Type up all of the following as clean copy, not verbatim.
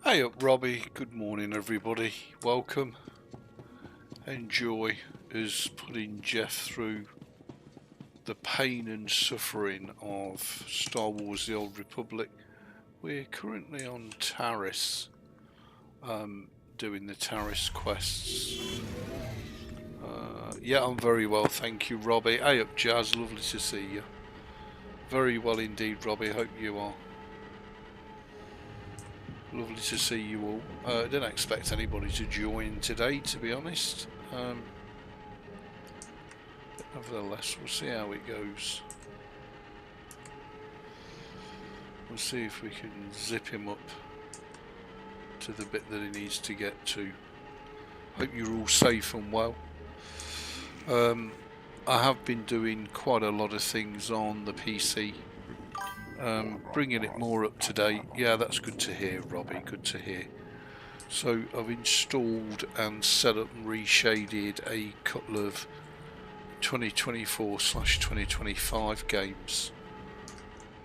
Hey up Robbie, good morning everybody, welcome. Enjoy us putting Jeff through the pain and suffering of Star Wars The Old Republic. We're currently on TARIS, doing the TARIS quests. Yeah, I'm very well, thank you Robbie. Hey up Jazz, lovely to see you. Very well indeed Robbie, hope you are. Lovely to see you all. I didn't expect anybody to join today, to be honest. Nevertheless, we'll see how it goes. We'll see if we can zip him up to the bit that he needs to get to. Hope you're all safe and well. I have been doing quite a lot of things on the PC. Bringing it more up to date. Yeah, that's good to hear, Robbie, good to hear. So I've installed and set up and reshaded a couple of 2024/2025 games.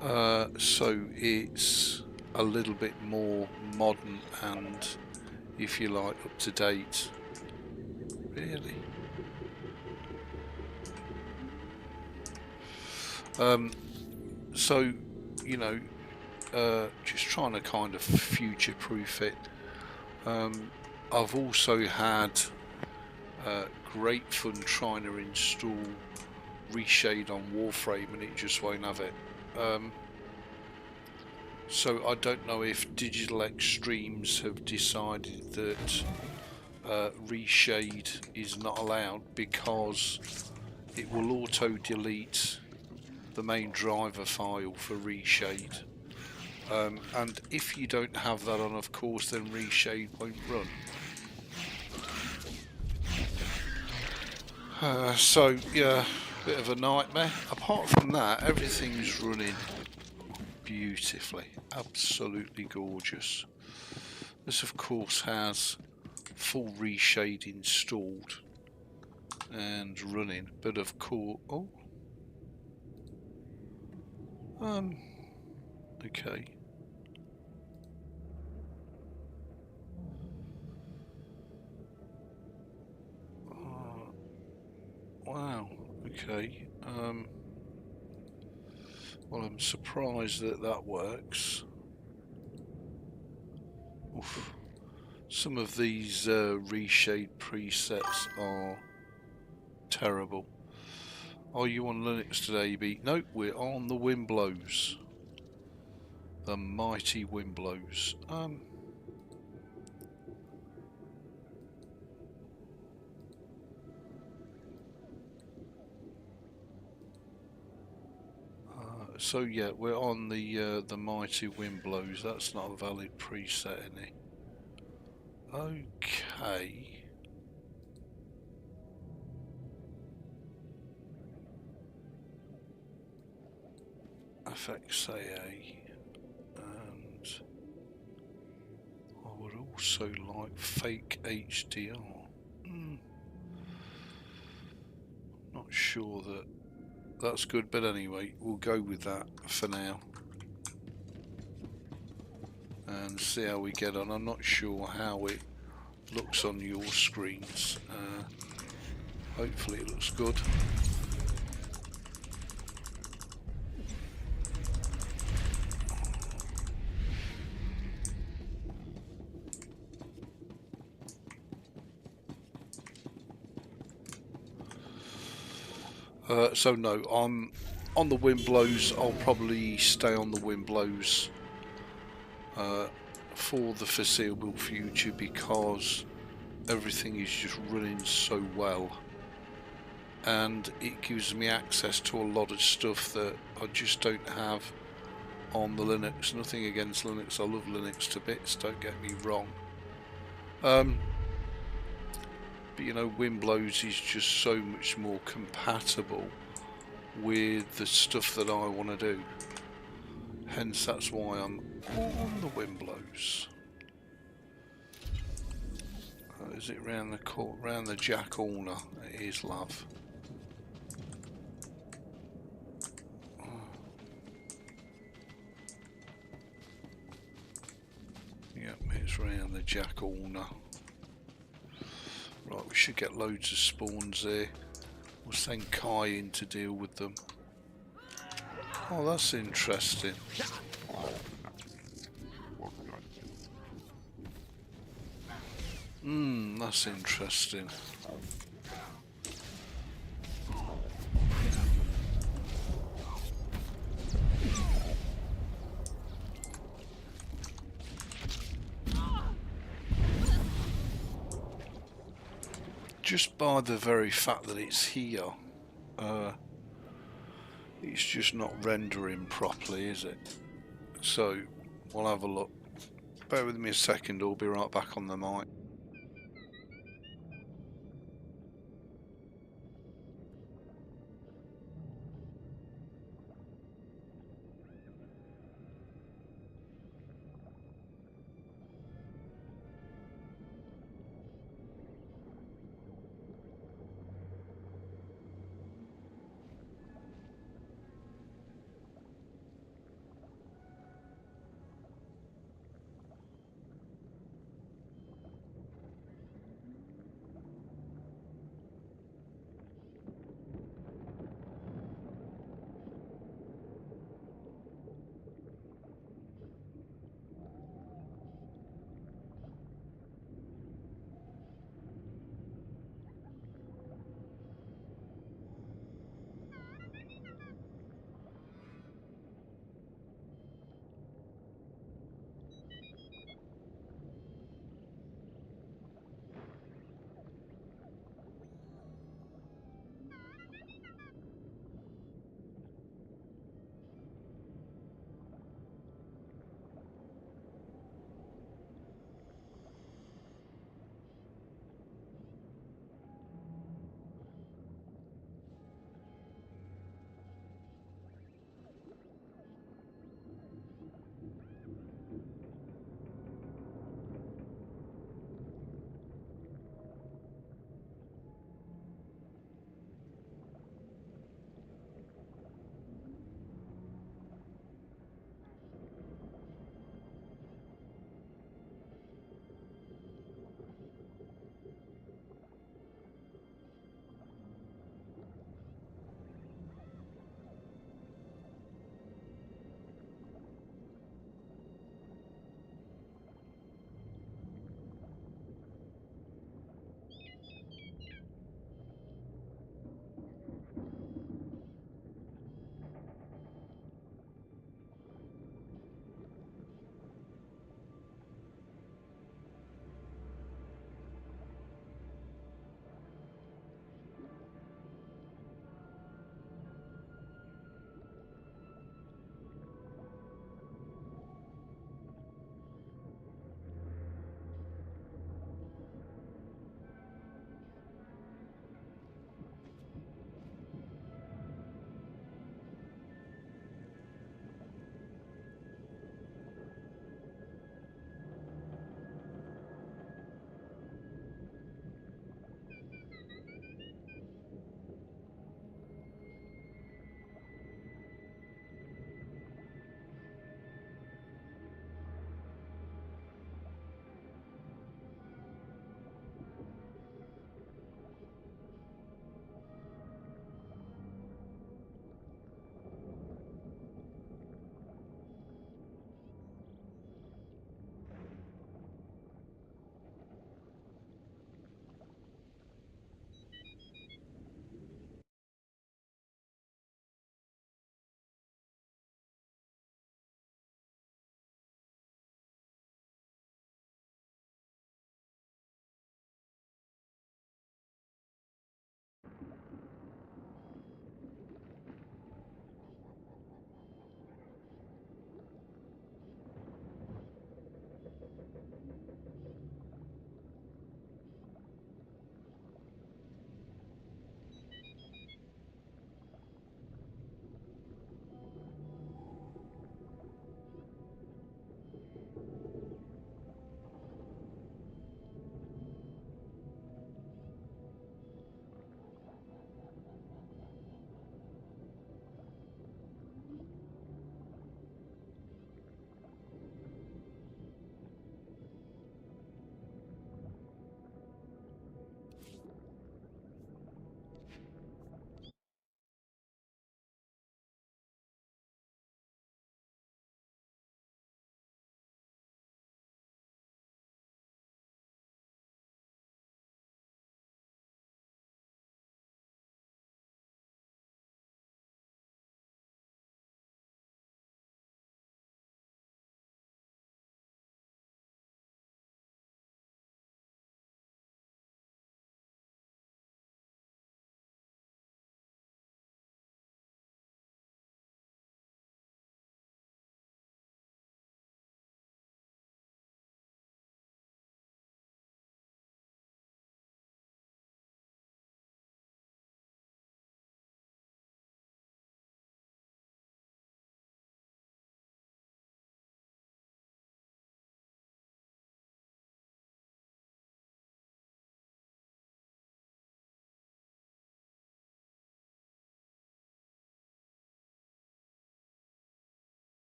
So it's a little bit more modern and, if you like, up to date. Really? So, you know, just trying to kind of future-proof it. I've also had great fun trying to install reshade on Warframe and it just won't have it. So I don't know if Digital Extremes have decided that reshade is not allowed because it will auto-delete the main driver file for reshade. And if you don't have that on, of course, then reshade won't run. So yeah, bit of a nightmare. Apart from that, everything's running beautifully, absolutely gorgeous. This of course has full reshade installed and running, but of course, okay. Wow, okay. Well, I'm surprised that that works. Oof. Some of these reshade presets are terrible. Are you on Linux today, Ebeez? Nope, we're on the wind blows. The mighty wind blows. So yeah, we're on the mighty wind blows. That's not a valid preset, any. Okay. FXAA, and I would also like fake HDR. Not sure that that's good, but anyway, we'll go with that for now and see how we get on. I'm not sure how it looks on your screens. Hopefully it looks good. So no, I'm on the wind blows. I'll probably stay on the wind blows for the foreseeable future because everything is just running so well and it gives me access to a lot of stuff that I just don't have on the Linux. Nothing against Linux, I love Linux to bits, don't get me wrong. But you know, Windblows is just so much more compatible with the stuff that I want to do. Hence that's why I'm on the Windblows. Is it round the Jack Horner? It is, love. Yep, it's 3 and the Jackal. Right, we should get loads of spawns here. We'll send Kai in to deal with them. Oh, that's interesting. That's interesting. Just by the very fact that it's here, it's just not rendering properly, is it? So, we'll have a look. Bear with me a second, I'll be right back on the mic.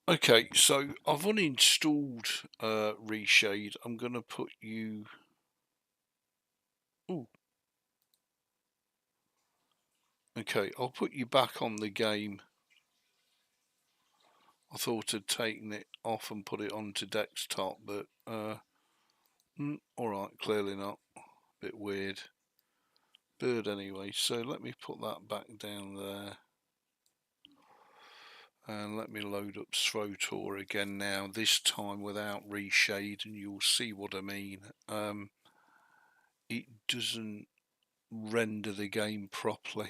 Okay, so I've uninstalled Reshade. I'm going to put you... Ooh. Okay, I'll put you back on the game. I thought I'd taken it off and put it onto desktop, but alright, clearly not. Bit weird. But anyway, so let me put that back down there. And let me load up SWTOR again now, this time without Reshade, and you'll see what I mean. It doesn't render the game properly.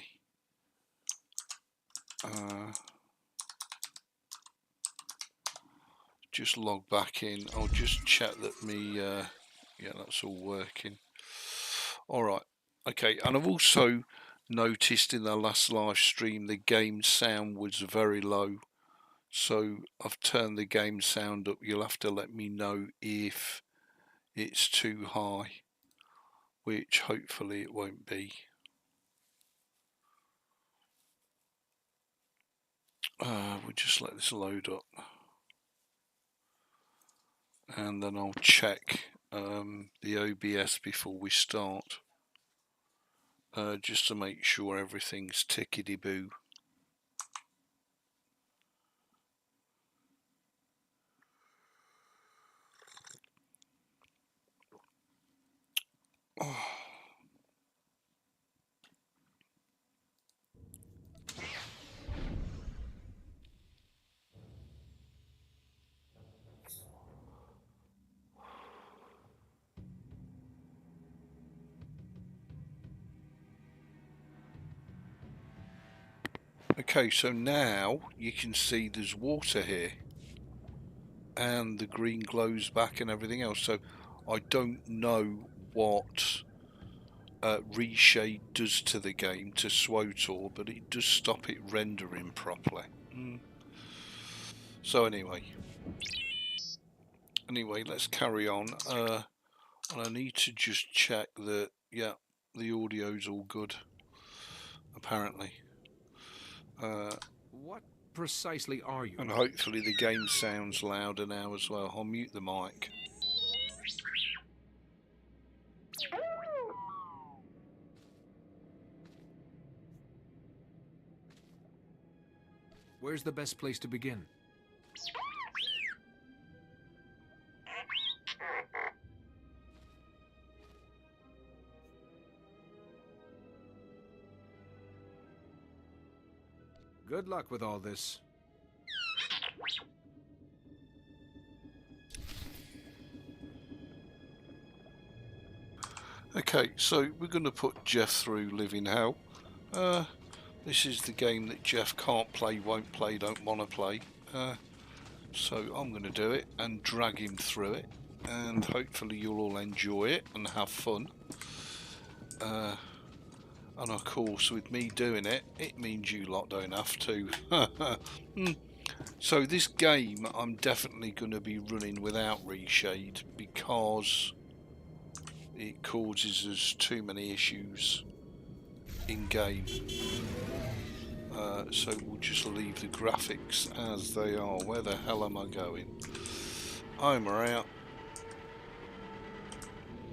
Just log back in. I'll just check that yeah, that's all working. Alright, okay, and I've also noticed in the last live stream the game sound was very low, so I've turned the game sound up. You'll have to let me know if it's too high, which hopefully it won't be. We'll just let this load up, and then I'll check the OBS before we start, just to make sure everything's tickety-boo. Oh. Okay, so now you can see there's water here and the green glows back and everything else. So I don't know what Reshade does to the game, to SWTOR, but it does stop it rendering properly. So anyway, let's carry on. And I need to just check that, yeah, the audio's all good, apparently. What precisely are you? And hopefully the game sounds louder now as well. I'll mute the mic. Where's the best place to begin? Good luck with all this. Okay, so we're going to put Jeff through Living Hell. This is the game that Jeff can't play, won't play, don't want to play. So I'm going to do it and drag him through it, and hopefully you'll all enjoy it and have fun. And of course, with me doing it, it means you lot don't have to. So this game I'm definitely going to be running without Reshade because it causes us too many issues in game. So we'll just leave the graphics as they are. Where the hell am I going? I'm out.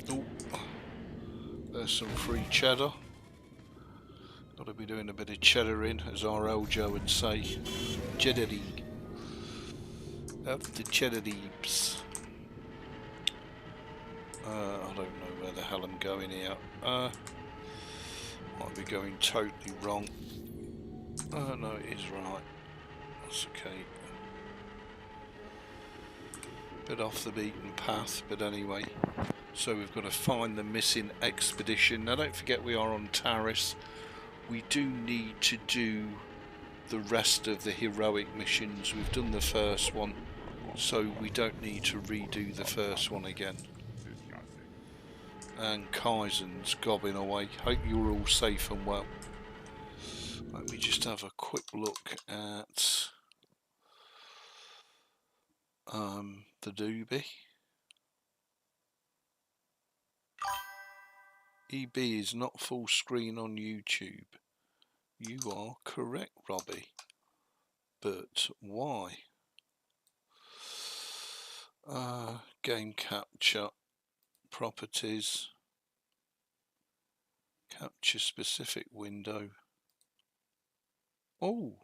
Oh, there's some free cheddar. Got to be doing a bit of cheddaring, as our Eljo would say. Cheddary. Up the cheddar deeps. I don't know where the hell I'm going here. Might be going totally wrong. No, it is right. That's okay. Bit off the beaten path, but anyway. So we've got to find the missing expedition. Now don't forget we are on TARIS. We do need to do the rest of the heroic missions. We've done the first one, so we don't need to redo the first one again. And Kaizen's gobbing away. Hope you're all safe and well. Let me just have a quick look at the doobie. Ebeez is not full screen on YouTube. You are correct, Robbie. But why? Game capture, properties, capture specific window. Oh,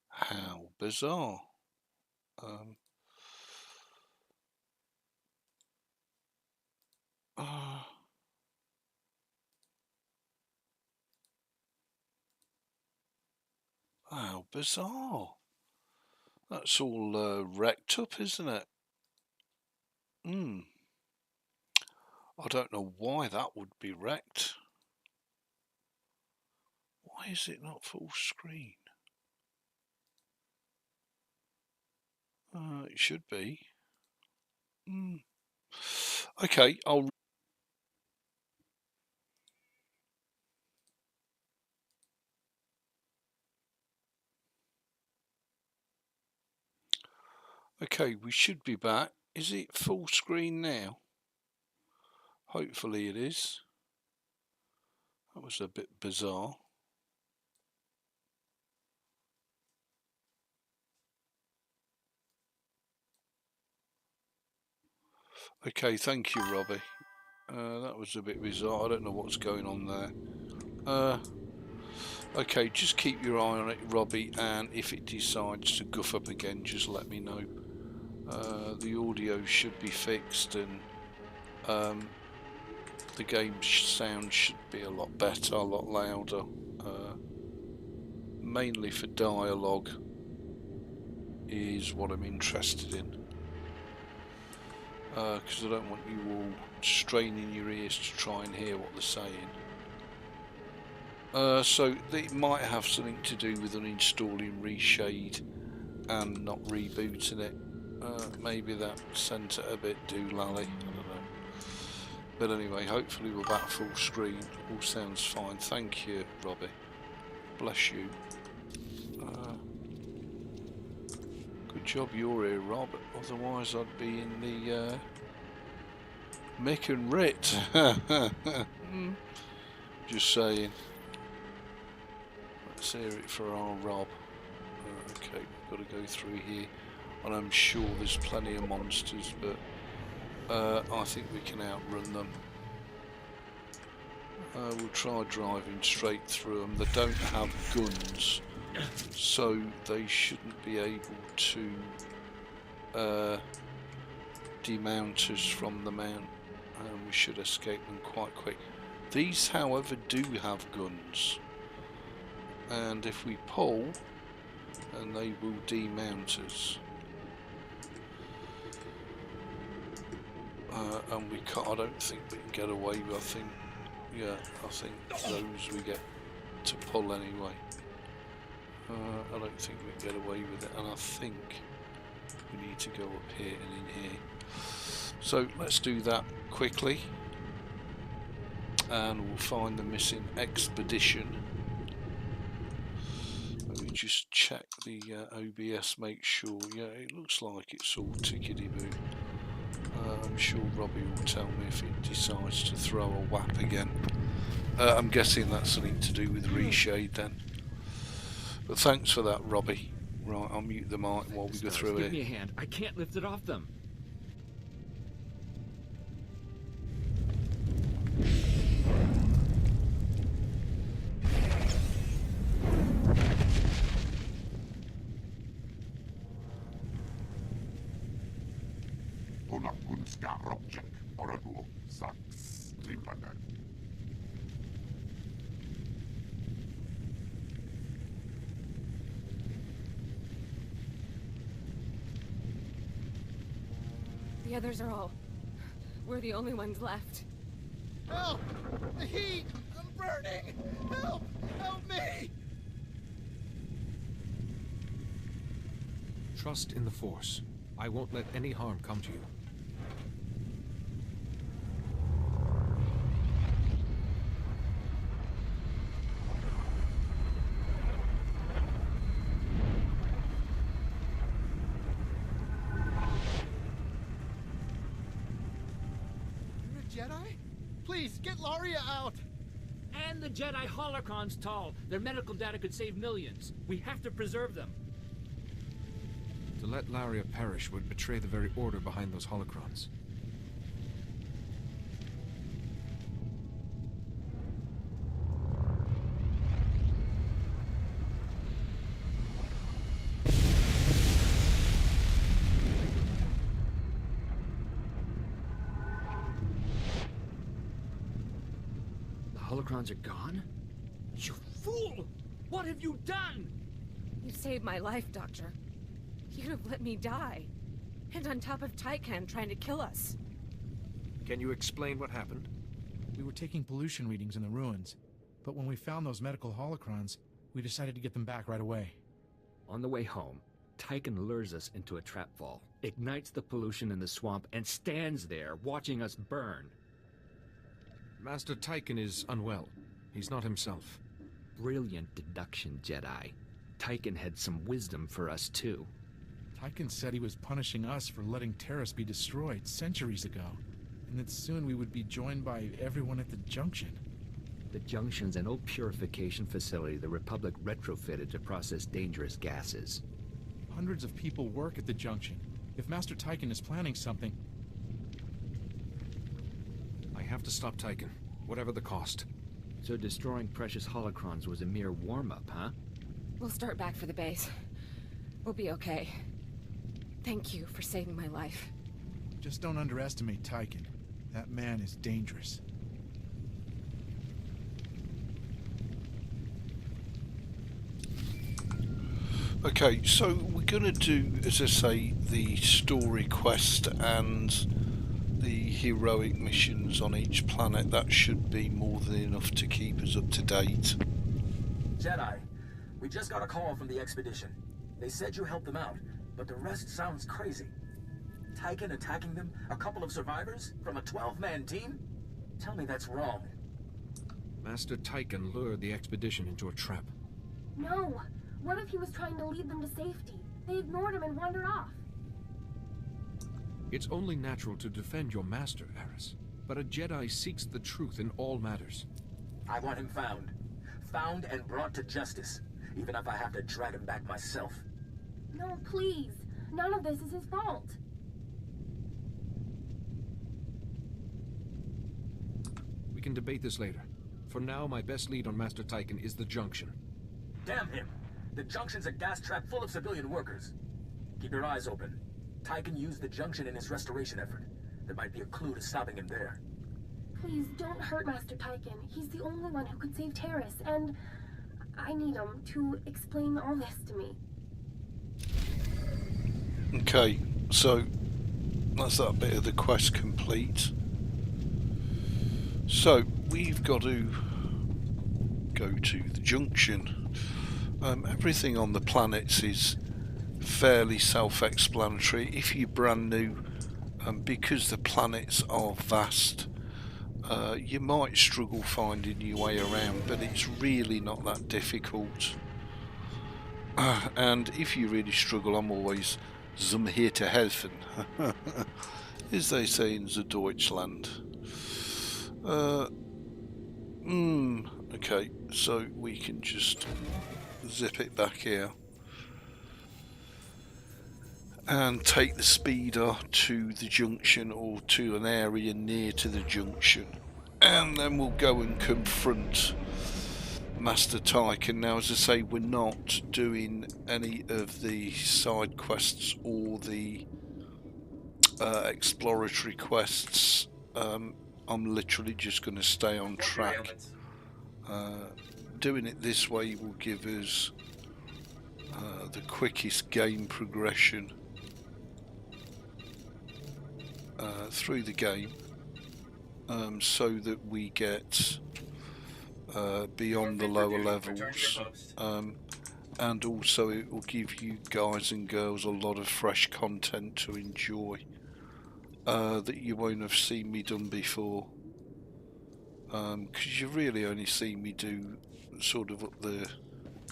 how bizarre. How bizarre. That's all wrecked up, isn't it? I don't know why that would be wrecked. Why is it not full screen? It should be. Okay, Okay, we should be back. Is it full screen now? Hopefully it is. That was a bit bizarre. Okay, thank you, Robbie. That was a bit bizarre. I don't know what's going on there. Okay, just keep your eye on it, Robbie, and if it decides to guff up again, just let me know. The audio should be fixed, and the game sound should be a lot better, a lot louder, mainly for dialogue is what I'm interested in, because I don't want you all straining your ears to try and hear what they're saying. So it might have something to do with uninstalling Reshade and not rebooting it. Maybe that sent it a bit doolally, I don't know. But anyway, hopefully we're back full screen. All sounds fine. Thank you, Robbie. Bless you. Good job you're here, Rob. Otherwise I'd be in the Mick and Rit. Just saying. Let's hear it for our Rob. Okay, we've got to go through here. And I'm sure there's plenty of monsters, but I think we can outrun them. We'll try driving straight through them. They don't have guns, so they shouldn't be able to demount us from the mount, and we should escape them quite quick. These, however, do have guns, and if we pull, then they will demount us. And we can't, I don't think we can get away with, I think those we get to pull anyway. I don't think we can get away with it, and I think we need to go up here and in here. So let's do that quickly, and we'll find the missing expedition. Let me just check the OBS, make sure. Yeah, it looks like it's all tickety-boo. I'm sure Robbie will tell me if it decides to throw a whap again. I'm guessing that's something to do with Reshade then. But thanks for that, Robbie. Right, I'll mute the mic while we go through it. Give me a hand. I can't lift it off them. The others are all... We're the only ones left. Help! The heat! I'm burning! Help! Help me! Trust in the Force. I won't let any harm come to you. Jedi? Please, get Laria out! And the Jedi holocrons, Tall. Their medical data could save millions. We have to preserve them. To let Laria perish would betray the very order behind those holocrons. The holocrons are gone? You fool! What have you done? You saved my life, Doctor. You'd have let me die. And on top of Tycan trying to kill us. Can you explain what happened? We were taking pollution readings in the ruins, but when we found those medical holocrons, we decided to get them back right away. On the way home, Tycan lures us into a trap fall, ignites the pollution in the swamp, and stands there watching us burn. Master Tycan is unwell. He's not himself. Brilliant deduction, Jedi. Tycan had some wisdom for us, too. Tycan said he was punishing us for letting TARIS be destroyed centuries ago, and that soon we would be joined by everyone at the Junction. The Junction's an old purification facility the Republic retrofitted to process dangerous gases. Hundreds of people work at the Junction. If Master Tycan is planning something... I have to stop Tycan, whatever the cost. So destroying precious holocrons was a mere warm-up, huh? We'll start back for the base. We'll be okay. Thank you for saving my life. Just don't underestimate Tycan. That man is dangerous. Okay, so we're going to do, as I say, the story quest and the heroic missions on each planet. That should be more than enough to keep us up to date. Jedi, we just got a call from the expedition. They said you helped them out, but the rest sounds crazy. Tycan attacking them? A couple of survivors? From a 12-man team? Tell me that's wrong. Master Tycan lured the expedition into a trap. No! What if he was trying to lead them to safety? They ignored him and wandered off. It's only natural to defend your master, Aris. But a Jedi seeks the truth in all matters. I want him found. Found and brought to justice. Even if I have to drag him back myself. No, please. None of this is his fault. We can debate this later. For now, my best lead on Master Tycan is the Junction. Damn him! The Junction's a gas trap full of civilian workers. Keep your eyes open. Tycan used the Junction in his restoration effort. There might be a clue to stopping him there. Please, don't hurt Master Tycan. He's the only one who could save TARIS, and I need him to explain all this to me. Okay, so that's that bit of the quest complete. So we've got to go to the Junction. Everything on the planets is fairly self-explanatory. If you're brand new, because the planets are vast, you might struggle finding your way around, but it's really not that difficult. And if you really struggle, I'm always zum here to helfen, as they say in the Deutschland. Okay, so we can just zip it back here and take the speeder to the Junction, or to an area near to the Junction, and then we'll go and confront Master Tycan. Now, as I say, we're not doing any of the side quests or the exploratory quests. I'm literally just going to stay on track. Doing it this way will give us the quickest game progression through the game, so that we get beyond the lower levels, and also it will give you guys and girls a lot of fresh content to enjoy that you won't have seen me done before, because you've really only seen me do sort of up the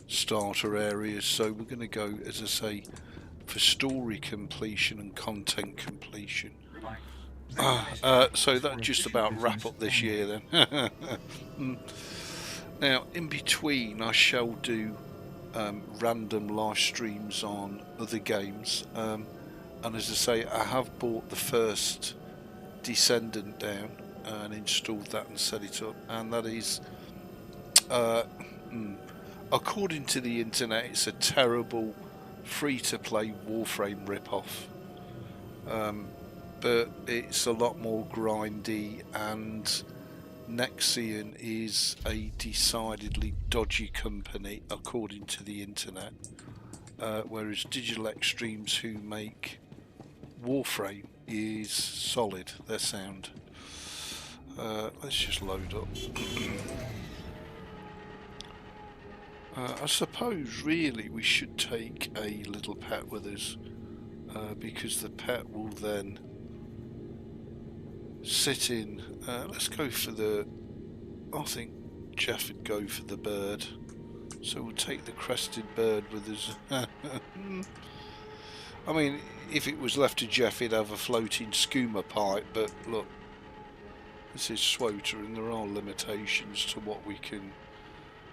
starter areas. So we're going to go, as I say, for story completion and content completion. So that just about wrap up this year then. Now, in between, I shall do random live streams on other games, and as I say, I have bought the first Descendant down and installed that and set it up, and that is according to the internet, it's a terrible free-to-play Warframe rip-off, but it's a lot more grindy, and Nexian is a decidedly dodgy company according to the internet, whereas Digital Extremes, who make Warframe, is solid. Their sound. Let's just load up. I suppose really we should take a little pet with us, because the pet will then sit in. Let's go for the. I think Jeff would go for the bird, so we'll take the crested bird with us. I mean, if it was left to Jeff, he'd have a floating skooma pipe, but look, this is SWOTA, and there are limitations to what we can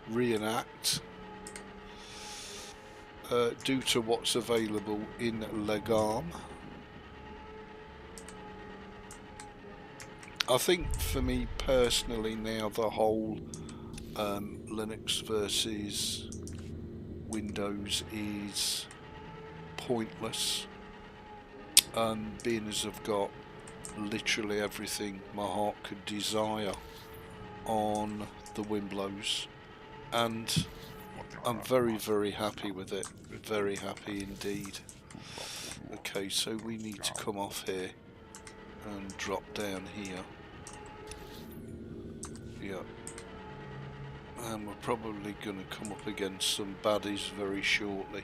reenact due to what's available in Legam. I think for me personally now, the whole Linux versus Windows is pointless, being as I've got literally everything my heart could desire on the Wimblows, and I'm very, very happy with it. Very happy indeed. Okay, so we need to come off here and drop down here. Yeah. And we're probably going to come up against some baddies very shortly.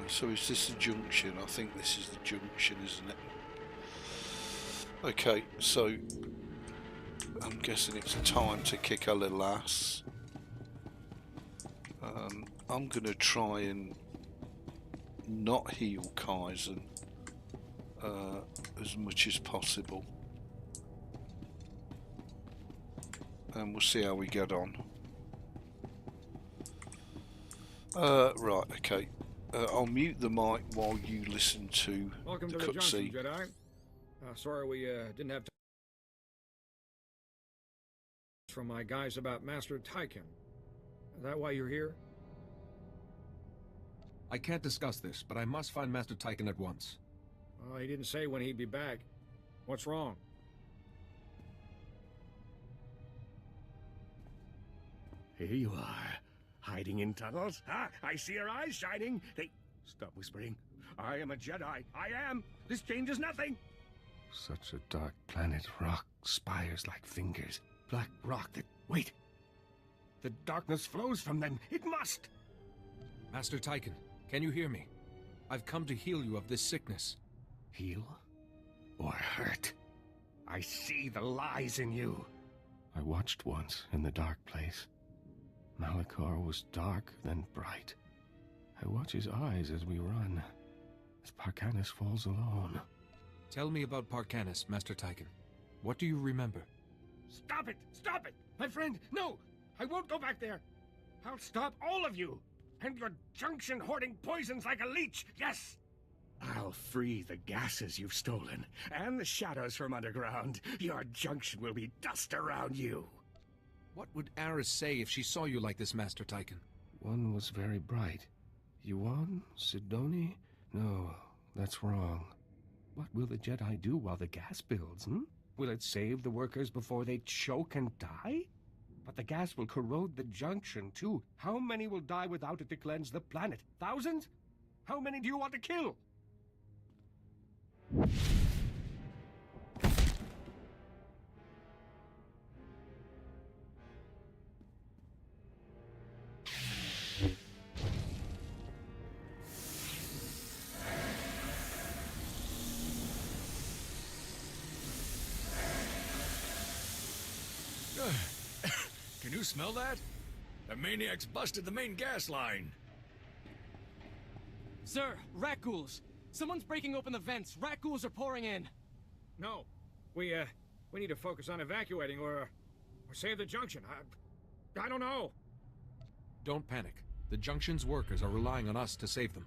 So is this the junction? I think this is the junction, isn't it? Okay, so I'm guessing it's time to kick our little ass. I'm going to try and not heal Kaizen as much as possible, and we'll see how we get on. Right, okay. I'll mute the mic while you listen to Welcome the to the junction, cutscene. Jedi. Sorry we didn't have time from my guys about Master Tyken. Is that why you're here? I can't discuss this, but I must find Master Tyken at once. Well, he didn't say when he'd be back. What's wrong? Here you are, hiding in tunnels. Ah, I see your eyes shining. Hey, stop whispering. I am a Jedi. I am. This changes nothing. Such a dark planet. Rock spires like fingers. Black rock that... Wait. The darkness flows from them. It must. Master Tyken, can you hear me? I've come to heal you of this sickness. Heal or hurt? I see the lies in you. I watched once in the dark place. Malachor was dark, then bright. I watch his eyes as we run, as Parkanis falls alone. Tell me about Parkanis, Master Tyken. What do you remember? Stop it! Stop it! My friend, no! I won't go back there! I'll stop all of you! And your junction hoarding poisons like a leech, yes! I'll free the gases you've stolen, and the shadows from underground. Your junction will be dust around you. What would Aris say if she saw you like this, Master Tyken? One was very bright. Yuan? Sidoni? No, that's wrong. What will the Jedi do while the gas builds, Will it save the workers before they choke and die? But the gas will corrode the junction, too. How many will die without it to cleanse the planet? Thousands? How many do you want to kill? Can you smell that? The maniacs busted the main gas line. Sir, rat ghouls! Someone's breaking open the vents. Rat ghouls are pouring in. No. We need to focus on evacuating or save the junction. I don't know. Don't panic. The Junction's workers are relying on us to save them.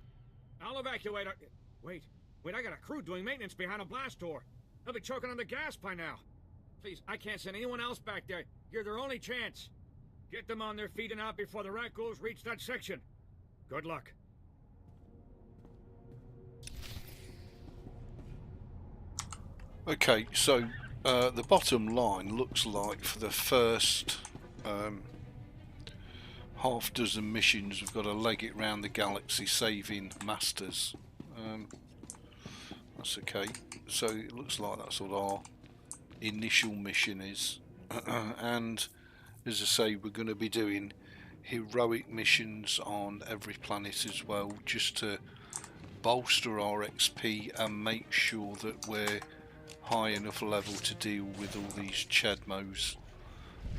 I'll evacuate our... Wait, I got a crew doing maintenance behind a blast door. They'll be choking on the gas by now. Please, I can't send anyone else back there. You're their only chance. Get them on their feet and out before the rat ghouls reach that section. Good luck. Okay, so the bottom line looks like for the first half dozen missions we've got to leg it round the galaxy saving masters. That's okay. So it looks like that's what our initial mission is. And as I say, we're going to be doing heroic missions on every planet as well, just to bolster our XP and make sure that we're high enough level to deal with all these Chedmos.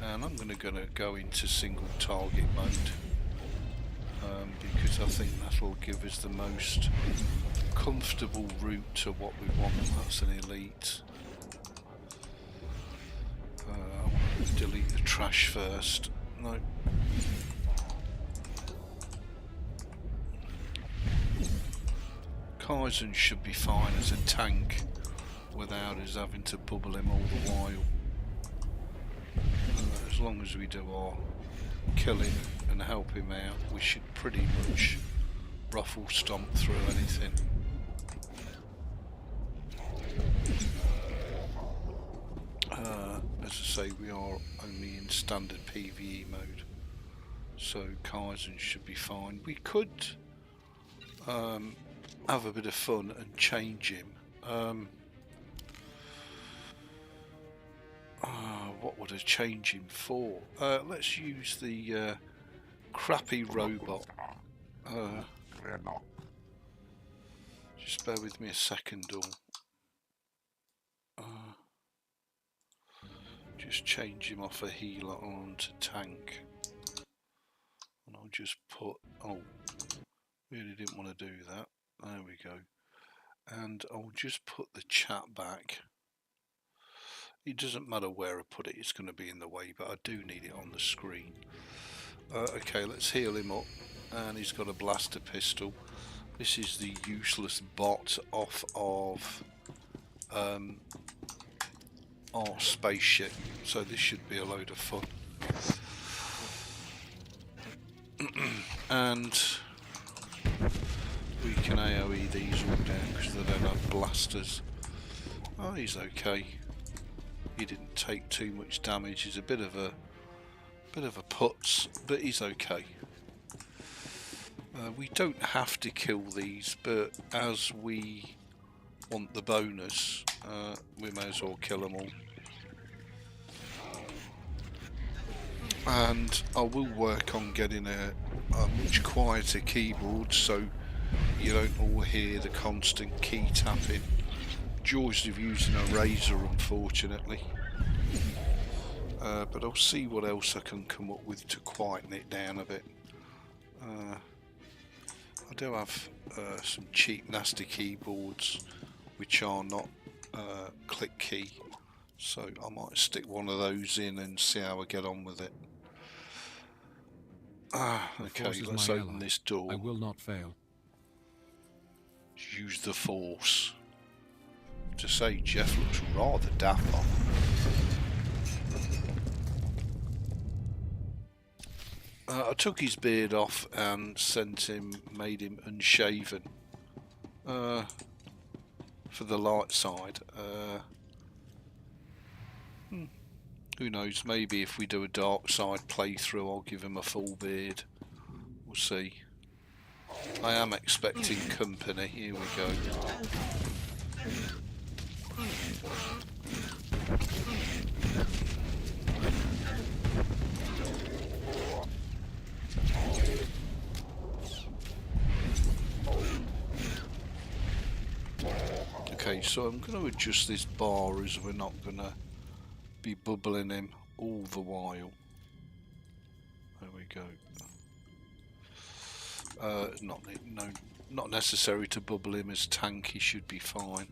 And I'm going to go into single target mode because I think that'll give us the most comfortable route to what we want. That's an elite. I want to delete the trash first. No. Kaizen should be fine as a tank without us having to bubble him all the while. As long as we do our killing and help him out, we should pretty much ruffle stomp through anything. As I say, we are only in standard PvE mode, so Kaizen should be fine. We could have a bit of fun and change him. What would I change him for? Let's use the crappy robot. Just bear with me a second, or just change him off a healer onto tank. And I'll just put, oh, really didn't want to do that. There we go. And I'll just put the chat back. It doesn't matter where I put it, it's going to be in the way, but I do need it on the screen. Okay, let's heal him up. And he's got a blaster pistol. This is the useless bot off of our spaceship, so this should be a load of fun. And we can AoE these all down because they don't have blasters. Oh, he's okay. He didn't take too much damage. He's a bit of a putz, but he's okay. We don't have to kill these, but as we want the bonus, we may as well kill them all. And I will work on getting a much quieter keyboard so you don't all hear the constant key tapping. Joys of using a razor, unfortunately. But I'll see what else I can come up with to quieten it down a bit. I do have some cheap nasty keyboards which are not click key, so I might stick one of those in and see how I get on with it. Okay, let's open this door. I will not fail. Use the force. To say, Jeff looks rather dapper. I took his beard off and made him unshaven. For the light side. Who knows, maybe if we do a dark side playthrough I'll give him a full beard. We'll see. I am expecting company. Here we go. Okay, so I'm going to adjust this bar as we're not going to be bubbling him all the while. There we go. Not necessary to bubble him as tank, he should be fine.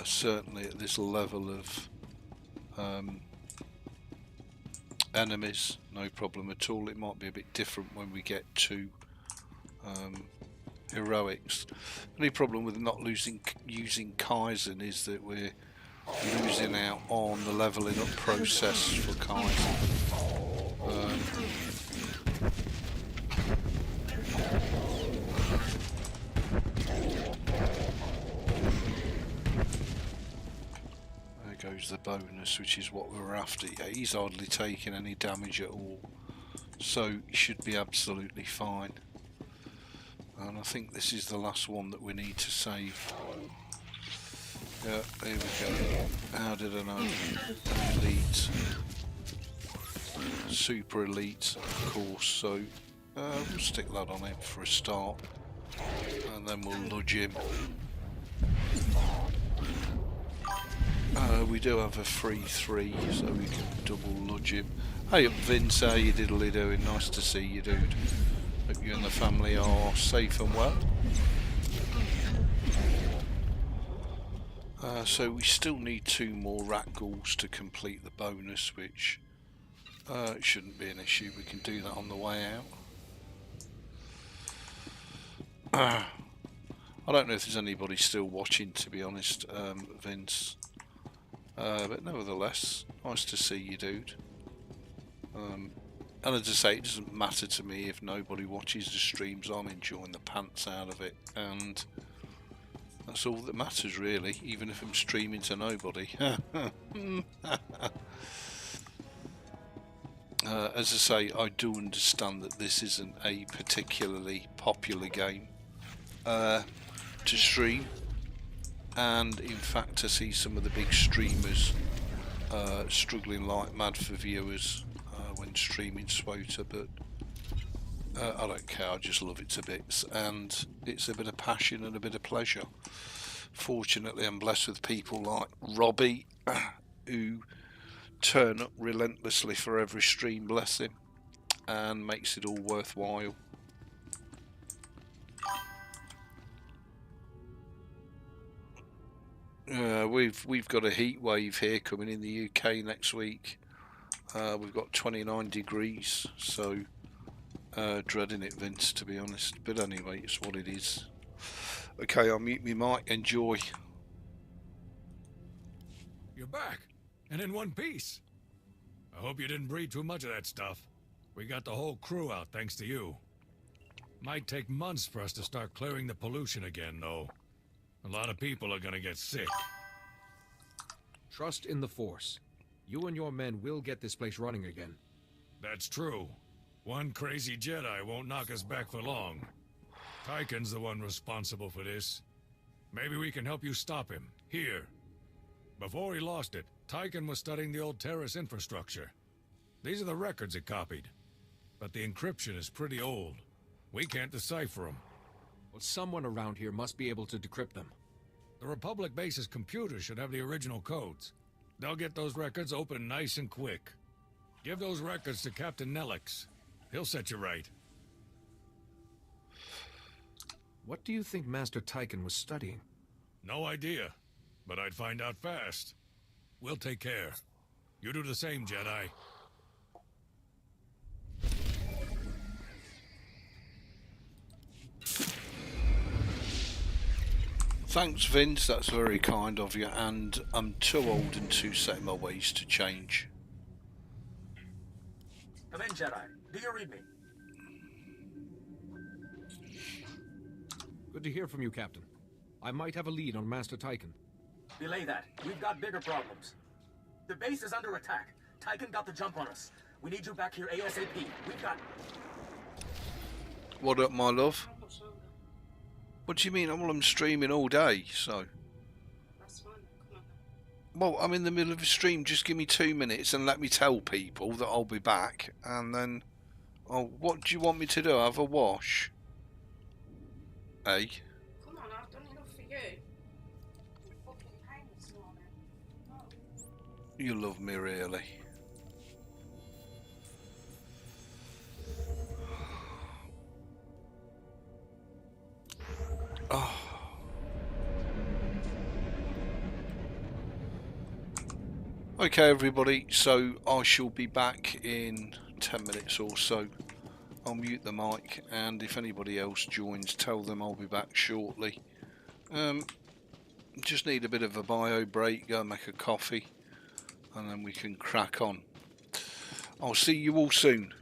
Certainly at this level of enemies, no problem at all. It might be a bit different when we get to heroics. The only problem with not using Kaizen is that we're losing out on the leveling up process for Kaizen. There goes the bonus, which is what we're after. Yeah, he's hardly taking any damage at all, so he should be absolutely fine. And I think this is the last one that we need to save. Yeah, there we go. How did I know? Elite. Super elite, of course, so we'll stick that on him for a start. And then we'll nudge him. We do have a free 3, so we can double nudge him. Hey up Vince, how you diddly doing? Nice to see you, dude. Hope you and the family are safe and well. So we still need 2 more rat ghouls to complete the bonus, which shouldn't be an issue. We can do that on the way out. I don't know if there's anybody still watching, to be honest, Vince. But nevertheless, nice to see you, dude. And as I say, it doesn't matter to me if nobody watches the streams. I'm enjoying the pants out of it, and that's all that matters, really, even if I'm streaming to nobody. As I say, I do understand that this isn't a particularly popular game to stream, and in fact to see some of the big streamers struggling like mad for viewers when streaming SWOTA, but I don't care, I just love it to bits, and it's a bit of passion and a bit of pleasure. Fortunately, I'm blessed with people like Robbie who turn up relentlessly for every stream, bless him, and makes it all worthwhile. We've got a heat wave here coming in the UK next week. We've got 29 degrees, so dreading it, Vince, to be honest. But anyway, it's what it is. Okay, I'll mute me mic. Enjoy. You're back, and in one piece. I hope you didn't breathe too much of that stuff. We got the whole crew out thanks to you. Might take months for us to start clearing the pollution again, though. A lot of people are gonna get sick. Trust in the Force. You and your men will get this place running again. That's true. One crazy Jedi won't knock us back for long. Tyken's the one responsible for this. Maybe we can help you stop him, here. Before he lost it, Tyken was studying the old TARIS infrastructure. These are the records it copied. But the encryption is pretty old. We can't decipher them. Well, someone around here must be able to decrypt them. The Republic base's computers should have the original codes. They'll get those records open nice and quick. Give those records to Captain Nelix. He'll set you right. What do you think Master Tyken was studying? No idea, but I'd find out fast. We'll take care. You do the same, Jedi. Thanks, Vince, that's very kind of you, and I'm too old and too set in my ways to change. Come in, Jedi. Do you read me? Good to hear from you, Captain. I might have a lead on Master Tyken. Delay that. We've got bigger problems. The base is under attack. Tyken got the jump on us. We need you back here ASAP. We've got... What up, my love? What do you mean? Well, I'm streaming all day, so... Well, I'm in the middle of a stream. Just give me 2 minutes and let me tell people that I'll be back, and then... Oh, what do you want me to do? Have a wash? Hey? Come on, I've done enough for you. You're fucking pain this morning. You love me, really. Oh. Okay everybody, so I shall be back in 10 minutes or so. I'll mute the mic, and if anybody else joins, tell them I'll be back shortly. Just need a bit of a bio break, go and make a coffee, and then we can crack on. I'll see you all soon.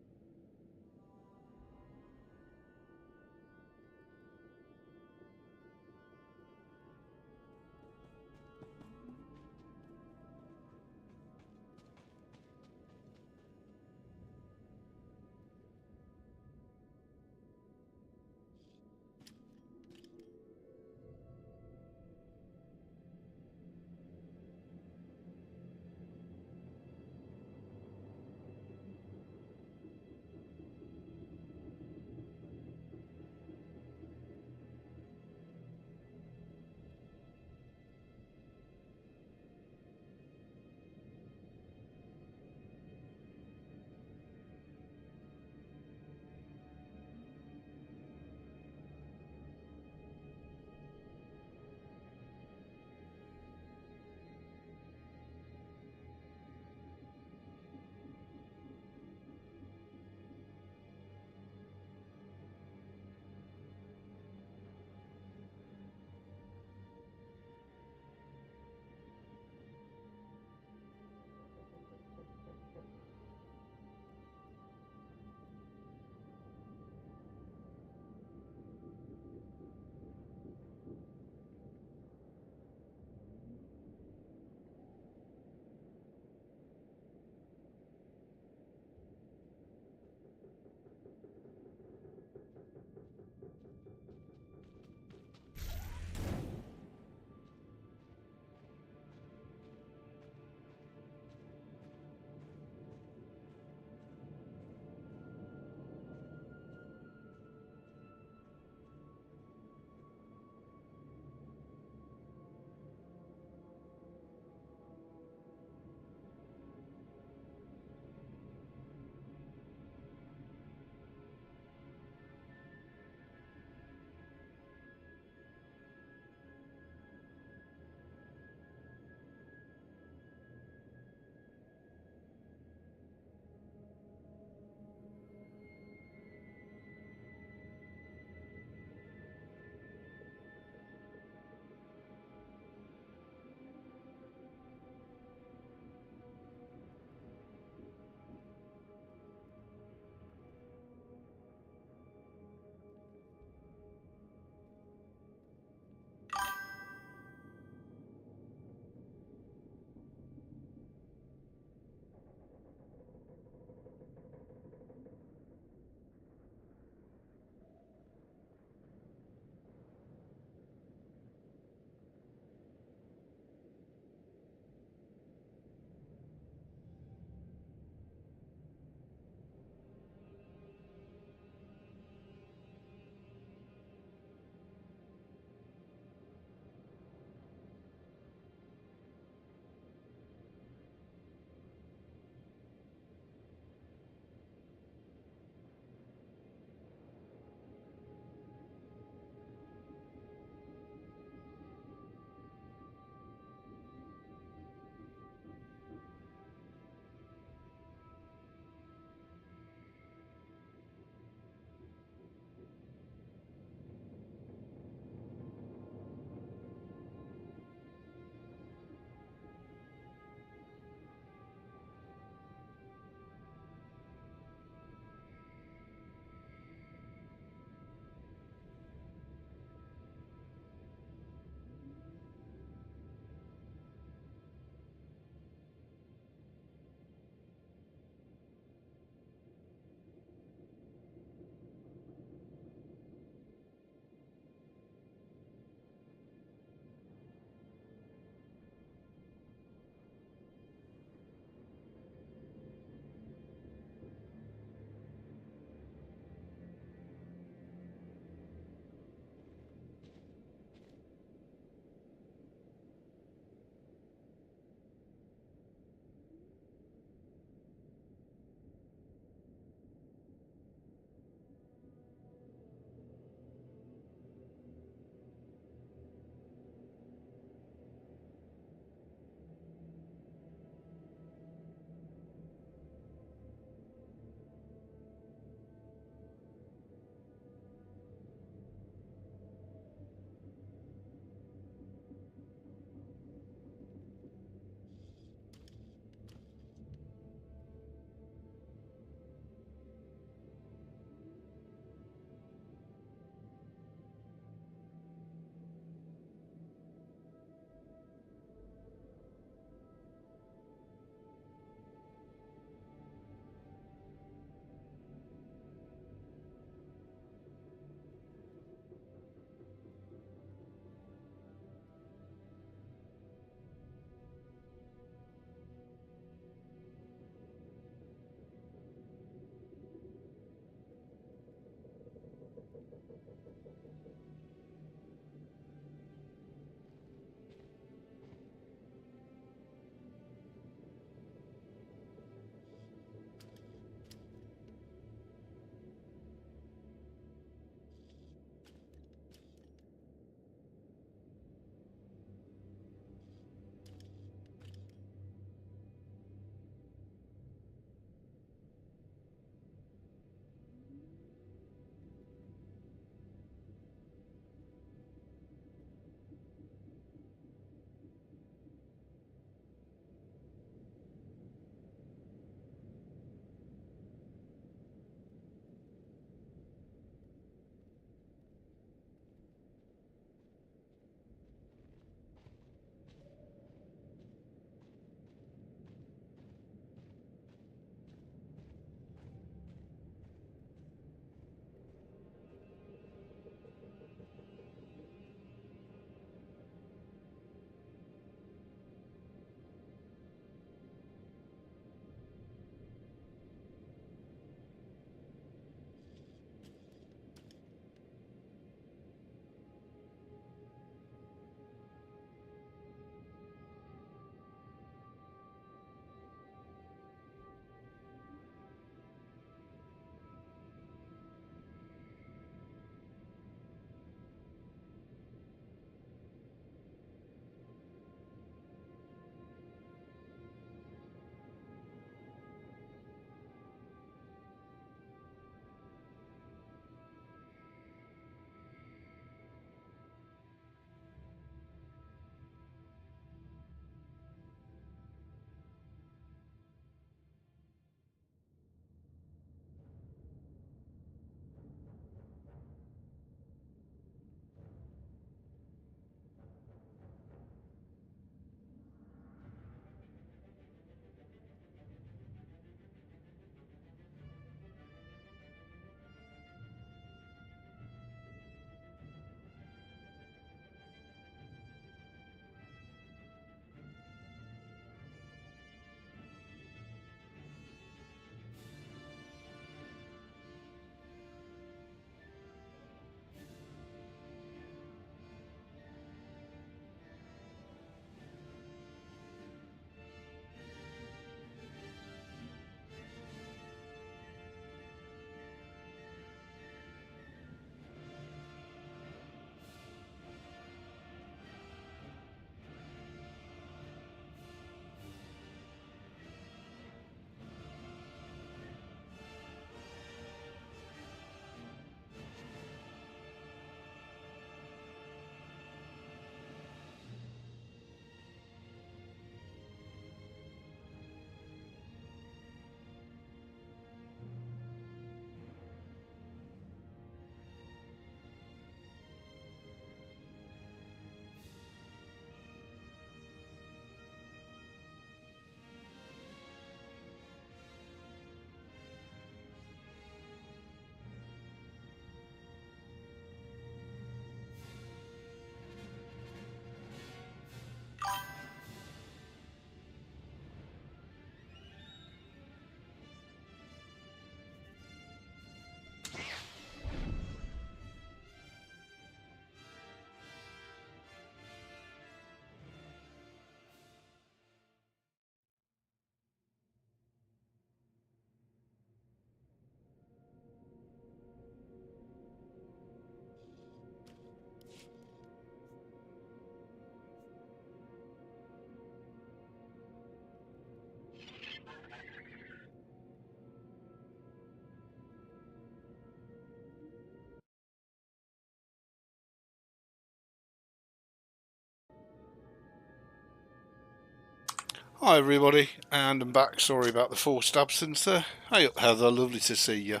Hi everybody, and I'm back. Sorry about the forced absence there. Hey up Heather, lovely to see you.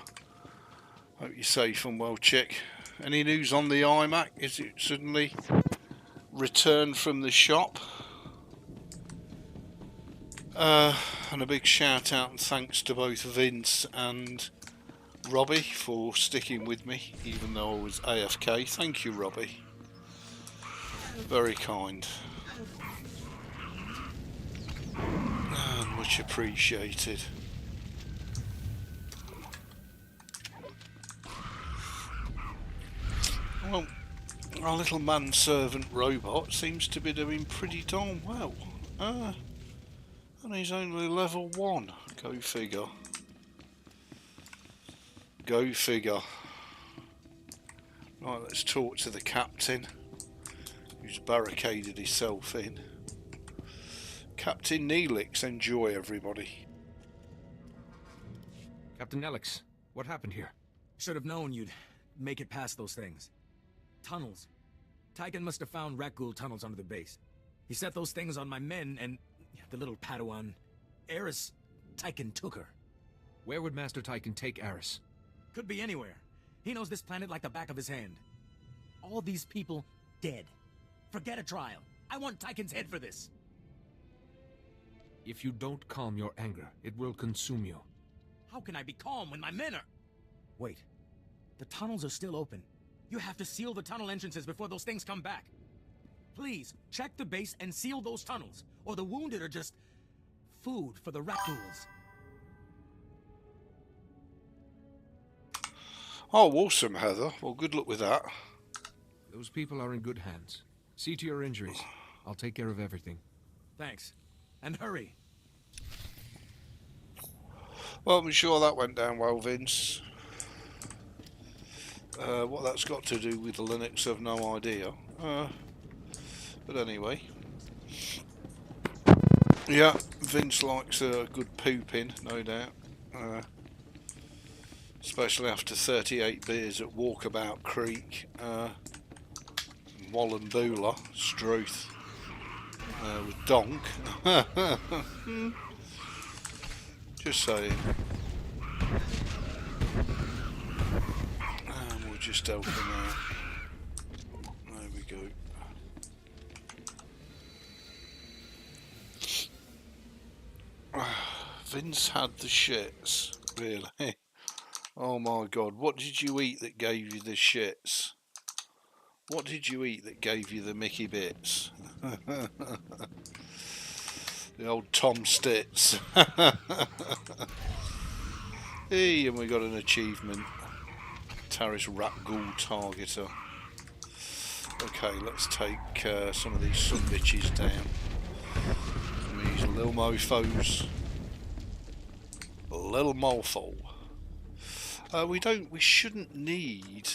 Hope you're safe and well, chick. Any news on the iMac? Is it suddenly returned from the shop? And a big shout out and thanks to both Vince and Robbie for sticking with me even though I was AFK. Thank you, Robbie. Very kind. Much appreciated. Well, our little manservant robot seems to be doing pretty darn well. And he's only level 1. Go figure. Go figure. Right, let's talk to the captain, who's barricaded himself in. Captain Neelix, enjoy everybody. Captain Neelix, what happened here? Should have known you'd make it past those things. Tunnels. Tyken must have found Rakghoul tunnels under the base. He set those things on my men and the little Padawan. Eris, Tyken took her. Where would Master Tyken take Eris? Could be anywhere. He knows this planet like the back of his hand. All these people dead. Forget a trial. I want Tyken's head for this. If you don't calm your anger, it will consume you. How can I be calm when my men are... Wait. The tunnels are still open. You have to seal the tunnel entrances before those things come back. Please, check the base and seal those tunnels, or the wounded are just... food for the Rakghouls. Oh, awesome, Heather. Well, good luck with that. Those people are in good hands. See to your injuries. I'll take care of everything. Thanks. And hurry. Well, I'm sure that went down well, Vince. What that's got to do with the Linux, I've no idea. But anyway. Yeah, Vince likes a good pooping, no doubt. Especially after 38 beers at Walkabout Creek, Wallenboola, Struth, with Donk. Just saying. And we'll just open out. There we go. Vince had the shits, really. Oh my god, what did you eat that gave you the shits? What did you eat that gave you the Mickey bits? The old Tom Stitz. Hey, and we got an achievement. TARIS Rakghoul Targeter. Okay, let's take some of these sumbitches down. Some of these little mofos. Little mofo. We shouldn't need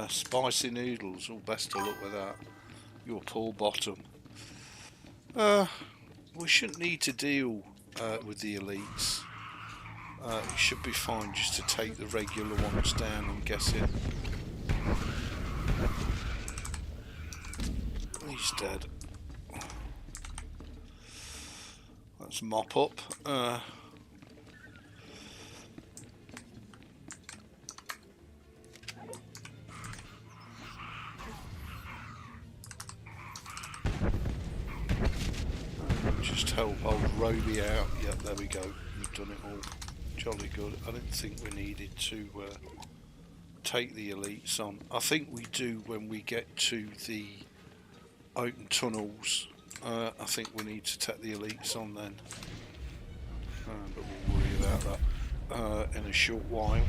spicy noodles. Oh, best of luck with that. Your poor bottom. We shouldn't need to deal with the elites. It should be fine just to take the regular ones down, I'm guessing. He's dead. Let's mop up. Just help old Roby out. Yep, there we go. We've done it all. Jolly good. I didn't think we needed to take the elites on. I think we do when we get to the open tunnels. I think we need to take the elites on then. But we'll worry about that in a short while.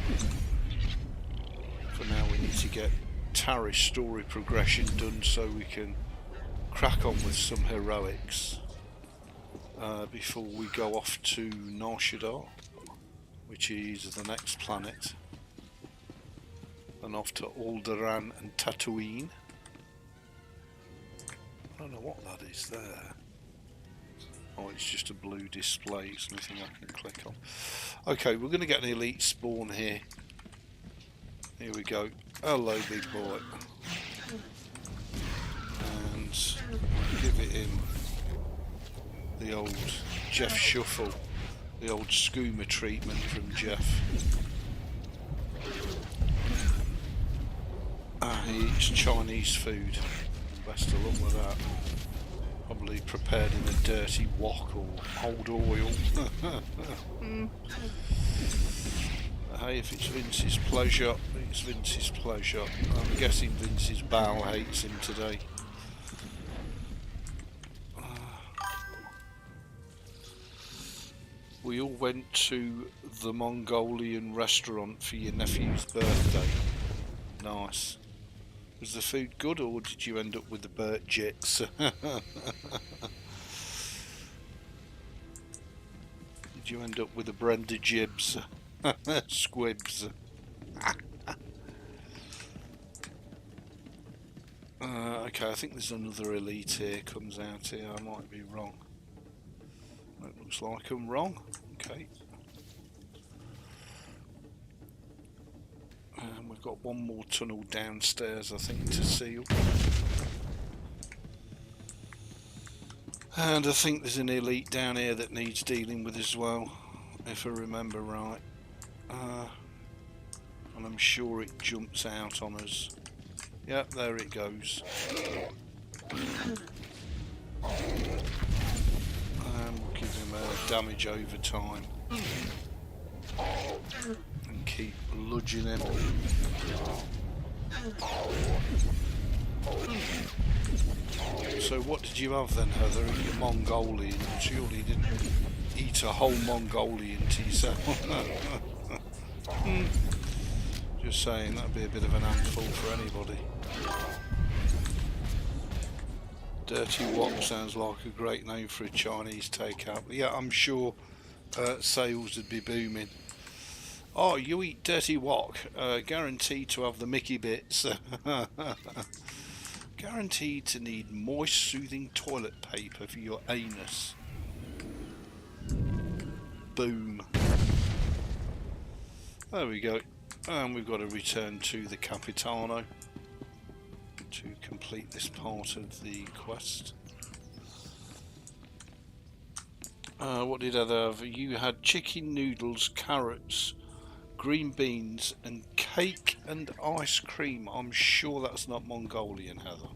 For now we need to get TARIS story progression done so we can crack on with some heroics. Before we go off to Nar Shaddaa, which is the next planet, and off to Alderaan and Tatooine. I don't know what that is there. Oh, it's just a blue display, it's nothing I can click on. Okay, we're going to get an elite spawn here. Here we go. Hello, big boy. And give it in the old Jeff Shuffle, the old skooma treatment from Jeff. He eats Chinese food. Best of luck with that. Probably prepared in a dirty wok or old oil. Hey, if it's Vince's pleasure, it's Vince's pleasure. I'm guessing Vince's bowel hates him today. We all went to the Mongolian restaurant for your nephew's birthday. Nice. Was the food good, or did you end up with the burnt jits? Did you end up with the Brenda jibs? Squibs. Okay, I think there's another elite here, comes out here. I might be wrong. It looks like I'm wrong. Okay. And we've got one more tunnel downstairs, I think, to seal. And I think there's an elite down here that needs dealing with as well, if I remember right. And I'm sure it jumps out on us. Yep, there it goes. And we'll give him damage over time. And keep bludgeoning him. So what did you have then, Heather, in your Mongolian? Surely you didn't eat a whole Mongolian to yourself. Just saying, that'd be a bit of an handful for anybody. Dirty Wok sounds like a great name for a Chinese takeout. But yeah, I'm sure sales would be booming. Oh, you eat Dirty Wok, guaranteed to have the Mickey bits. Guaranteed to need moist, soothing toilet paper for your anus. Boom. There we go. And we've got to return to the Capitano to complete this part of the quest. What did I have? You had chicken noodles, carrots, green beans and cake and ice cream. I'm sure that's not Mongolian, Heather.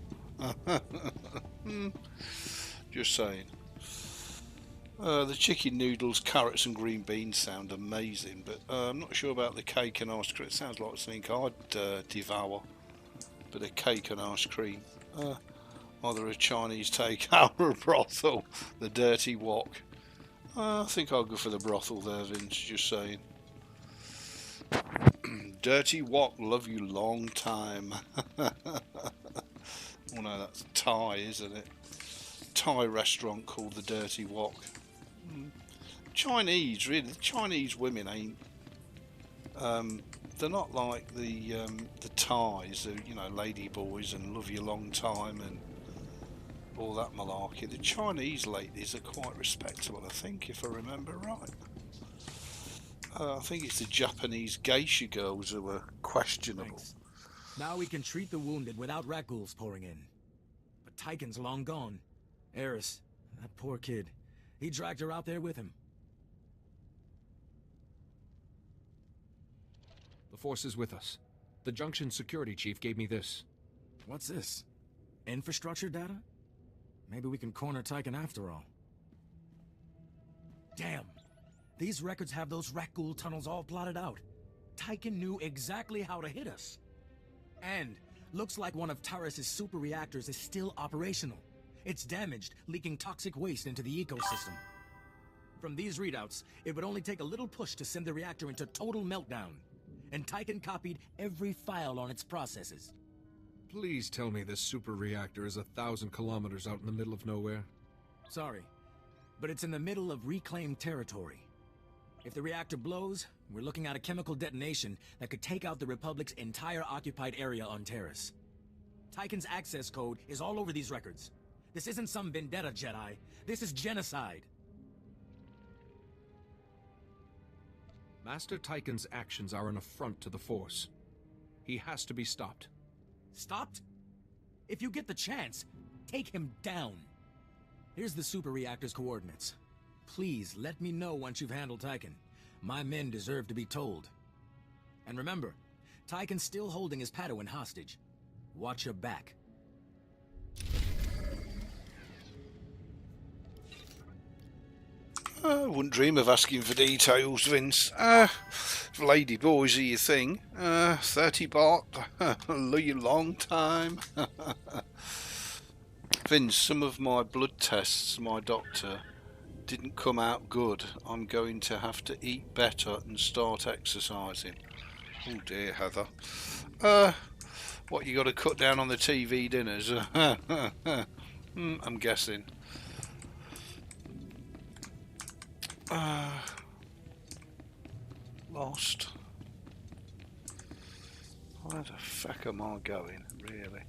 Just saying. The chicken noodles, carrots and green beans sound amazing, but I'm not sure about the cake and ice cream. It sounds like something I'd devour. But a cake and ice cream. Either a Chinese takeout or a brothel. The Dirty Wok. I think I'll go for the brothel there, Vince, just saying. Dirty Wok, love you long time. Oh no, that's Thai, isn't it? Thai restaurant called the Dirty Wok. Chinese, really. The Chinese women ain't. They're not like the Thais, who, you know, lady boys and love you long time and all that malarkey. The Chinese ladies are quite respectable, I think, if I remember right. I think it's the Japanese geisha girls who are questionable. Thanks. Now we can treat the wounded without rat ghouls pouring in. But Tyken's long gone. Eris, that poor kid. He dragged her out there with him. The force is with us. The Junction security chief gave me this. What's this? Infrastructure data? Maybe we can corner Tyken after all. Damn! These records have those rat ghoul tunnels all plotted out. Tyken knew exactly how to hit us. And looks like one of TARIS' super reactors is still operational. It's damaged, leaking toxic waste into the ecosystem. From these readouts, it would only take a little push to send the reactor into total meltdown. And Tyken copied every file on its processes. Please tell me this super reactor is 1,000 kilometers out in the middle of nowhere. Sorry, but it's in the middle of reclaimed territory. If the reactor blows, we're looking at a chemical detonation that could take out the Republic's entire occupied area on TARIS. Tyken's access code is all over these records. This isn't some vendetta, Jedi. This is genocide. Master Tyken's actions are an affront to the Force. He has to be stopped. Stopped? If you get the chance, take him down. Here's the super reactor's coordinates. Please let me know once you've handled Tyken. My men deserve to be told. And remember, Tyken's still holding his Padawan hostage. Watch your back. I wouldn't dream of asking for details, Vince. If lady boys are your thing, 30 baht, love you long time. Vince, some of my blood tests, my doctor, didn't come out good. I'm going to have to eat better and start exercising. Oh dear, Heather. What, you got to cut down on the TV dinners? I'm guessing. Lost. Where the fuck am I going, really?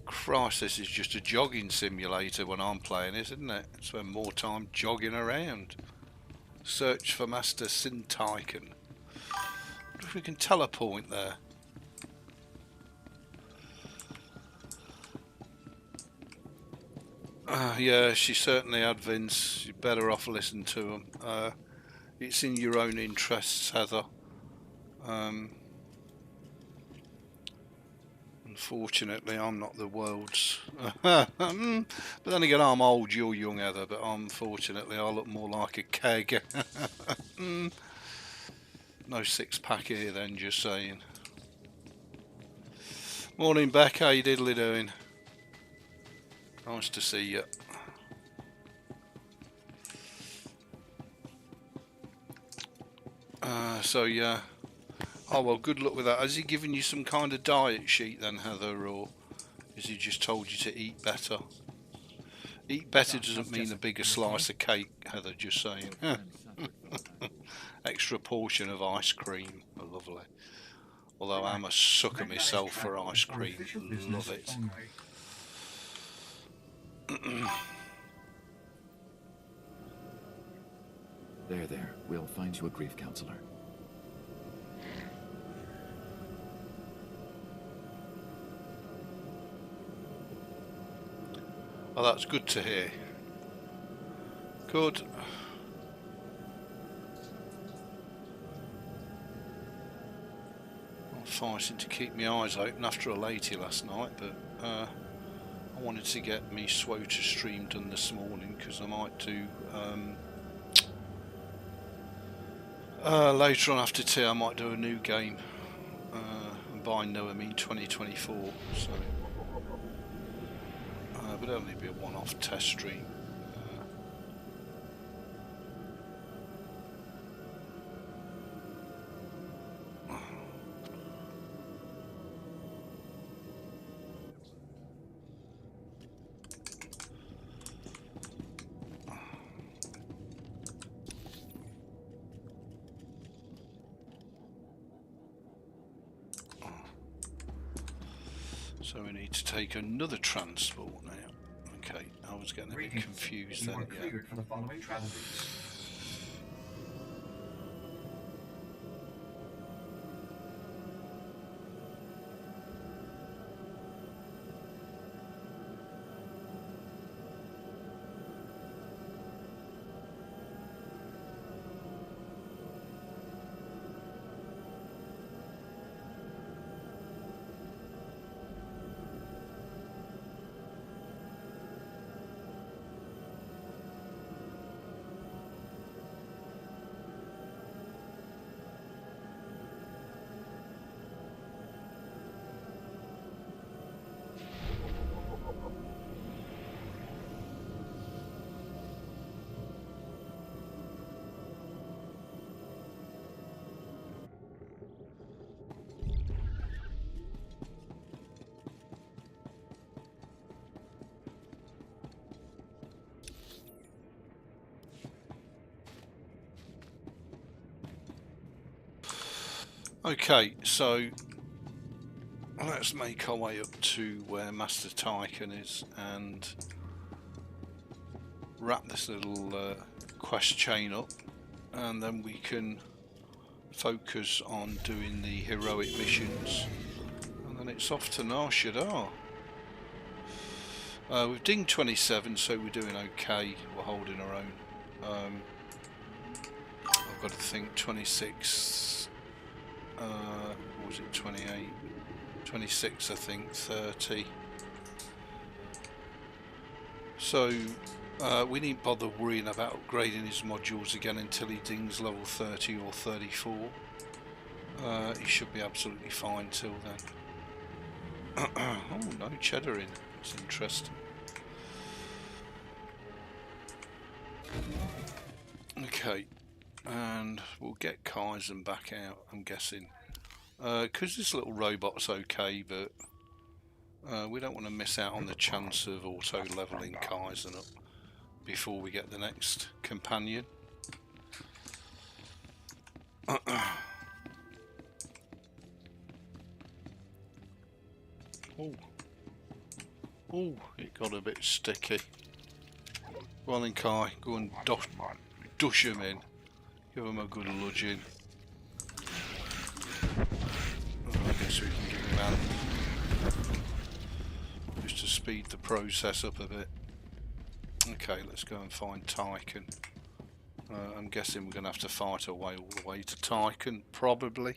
Christ, this is just a jogging simulator when I'm playing it, isn't it? Spend more time jogging around. Search for Master Tyken. Wonder if we can teleport there. Yeah, she certainly had, Vince. You're better off listening to them. It's in your own interests, Heather. Unfortunately, I'm not the world's... but then again, I'm old, you're young, Heather, but unfortunately I look more like a keg. No six-pack here then, just saying. Morning, Beck, how you diddly doing? Nice to see you. So yeah. Oh well, good luck with that. Has he given you some kind of diet sheet then, Heather, or has he just told you to eat better? Eat better doesn't mean a bigger slice of cake, Heather, just saying. Extra portion of ice cream. Lovely. Although I'm a sucker myself for ice cream. Love it. There. We'll find you a grief counselor. Oh, that's good to hear. Good. I'm fighting to keep my eyes open after a latey last night, but I wanted to get me SWOTA stream done this morning because I might do later on after tea. I might do a new game, and by new I mean 2024. So. But it'll only be a one-off test stream. So we need to take another transport now. Okay, I was getting a bit confused then. Yeah. For the following travel routes. Okay, so let's make our way up to where Master Tyken is and wrap this little quest chain up, and then we can focus on doing the heroic missions, and then it's off to Nar Shaddaa. We've dinged 27, so we're doing okay. We're holding our own. I've got to think 26. What was it, 28? 26, I think, 30. So we needn't bother worrying about upgrading his modules again until he dings level 30 or 34. He should be absolutely fine till then. Oh, no cheddar in. That's interesting. Okay, and we'll get Kaizen back out, I'm guessing. Because this little robot's okay, but we don't want to miss out on the chance of auto-leveling Kaizen up before we get the next companion. Oh, it got a bit sticky. Well then, Kai, go and dush him in. Give him a good ludging. I guess we can give him that just to speed the process up a bit. Okay, let's go and find Tyken. I'm guessing we're going to have to fight our way all the way to Tyken, probably.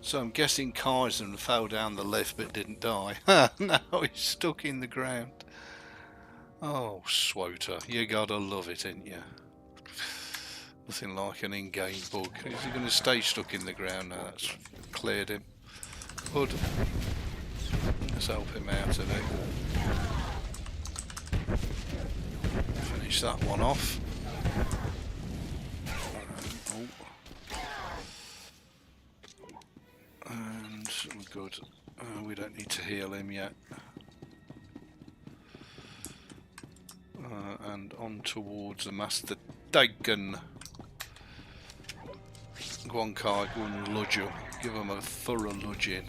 So I'm guessing Kaizen fell down the lift but didn't die. Now he's stuck in the ground. Oh, Swoter, you gotta love it, ain't you? Nothing like an in-game bug. Is he going to stay stuck in the ground now? That's cleared him. Hood. Let's help him out of it. Finish that one off. And we're good. We don't need to heal him yet. And on towards the Master Dagon. Go on, Kai, go and ludge him. Give him a thorough ludging.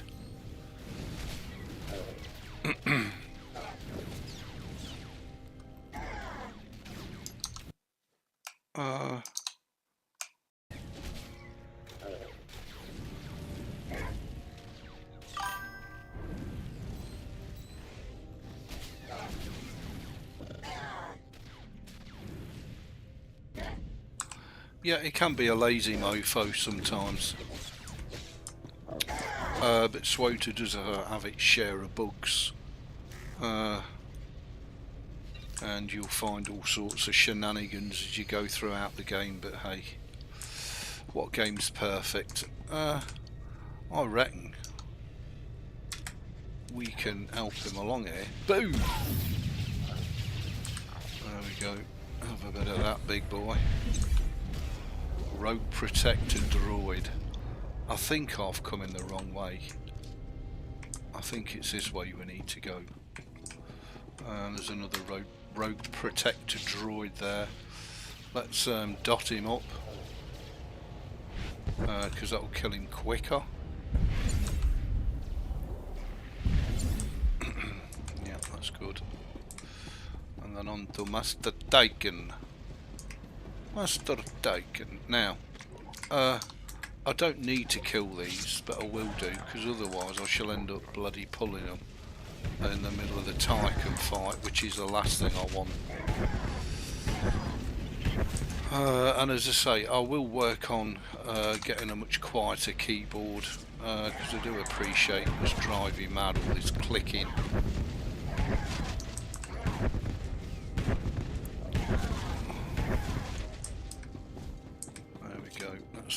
Yeah, it can be a lazy mofo sometimes. But Swoter does have its share of bugs. And you'll find all sorts of shenanigans as you go throughout the game, but hey, what game's perfect? I reckon we can help him along here. Boom! There we go. Have a bit of that, big boy. Rogue Protector Droid. I think I've come in the wrong way. I think it's this way we need to go. There's another Rogue Protector Droid there. Let's dot him up. Because that'll kill him quicker. Yeah, that's good. And then on to Master Dagon. Master Dagon. Now, I don't need to kill these, but I will do, because otherwise I shall end up bloody pulling them in the middle of the Tyken fight, which is the last thing I want. And as I say, I will work on getting a much quieter keyboard, because I do appreciate this driving mad, all this clicking.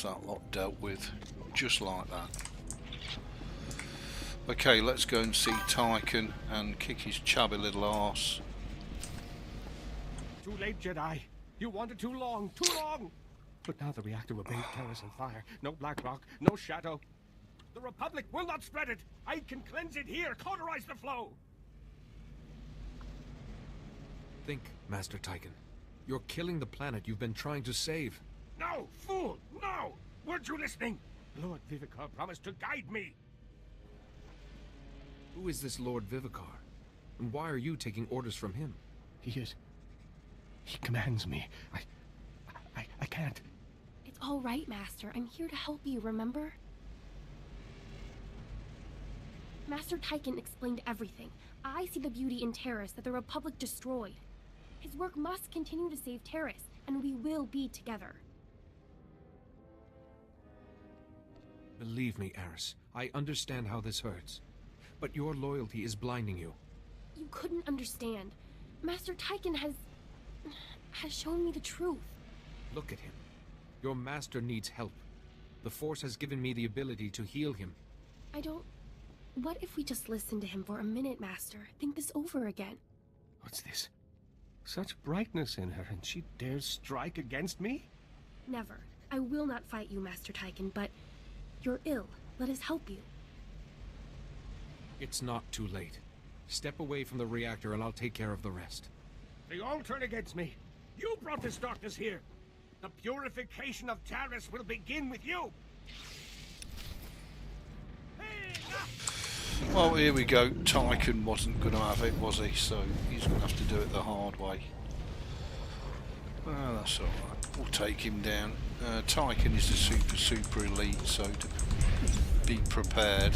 That lot dealt with just like that. Okay, let's go and see Tyken and kick his chubby little arse. Too late, Jedi. You wanted too long, too long. But now the reactor will bathe TARIS in fire. No black rock, no shadow. The Republic will not spread it. I can cleanse it here, cauterize the flow. Think, Master Tyken. You're killing the planet you've been trying to save. No, fool, no! Weren't you listening? Lord Vivicar promised to guide me. Who is this Lord Vivicar? And why are you taking orders from him? He commands me. I can't. It's all right, Master. I'm here to help you, remember? Master Tyken explained everything. I see the beauty in TARIS that the Republic destroyed. His work must continue to save TARIS, and we will be together. Believe me, Aris, I understand how this hurts. But your loyalty is blinding you. You couldn't understand. Master Tyken has shown me the truth. Look at him. Your master needs help. The Force has given me the ability to heal him. What if we just listen to him for a minute, Master? Think this over again. What's this? Such brightness in her, and she dares strike against me? Never. I will not fight you, Master Tyken, but you're ill. Let us help you. It's not too late. Step away from the reactor and I'll take care of the rest. They all turn against me. You brought this darkness here. The purification of TARIS will begin with you. Well, here we go. Tyken wasn't going to have it, was he? So he's going to have to do it the hard way. Well, that's alright. We'll take him down. Tyken is a super elite, so to be prepared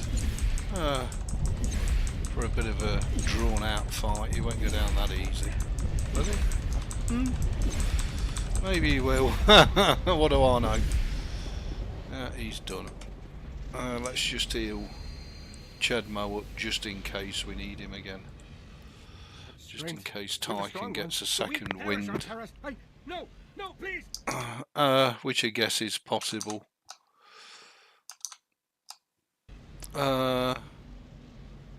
for a bit of a drawn-out fight. He won't go down that easy, will he? Maybe he will. What do I know? He's done. Let's just heal Chedmo up just in case we need him again. Just in case Tyken gets a second wind. No, please. Which I guess is possible.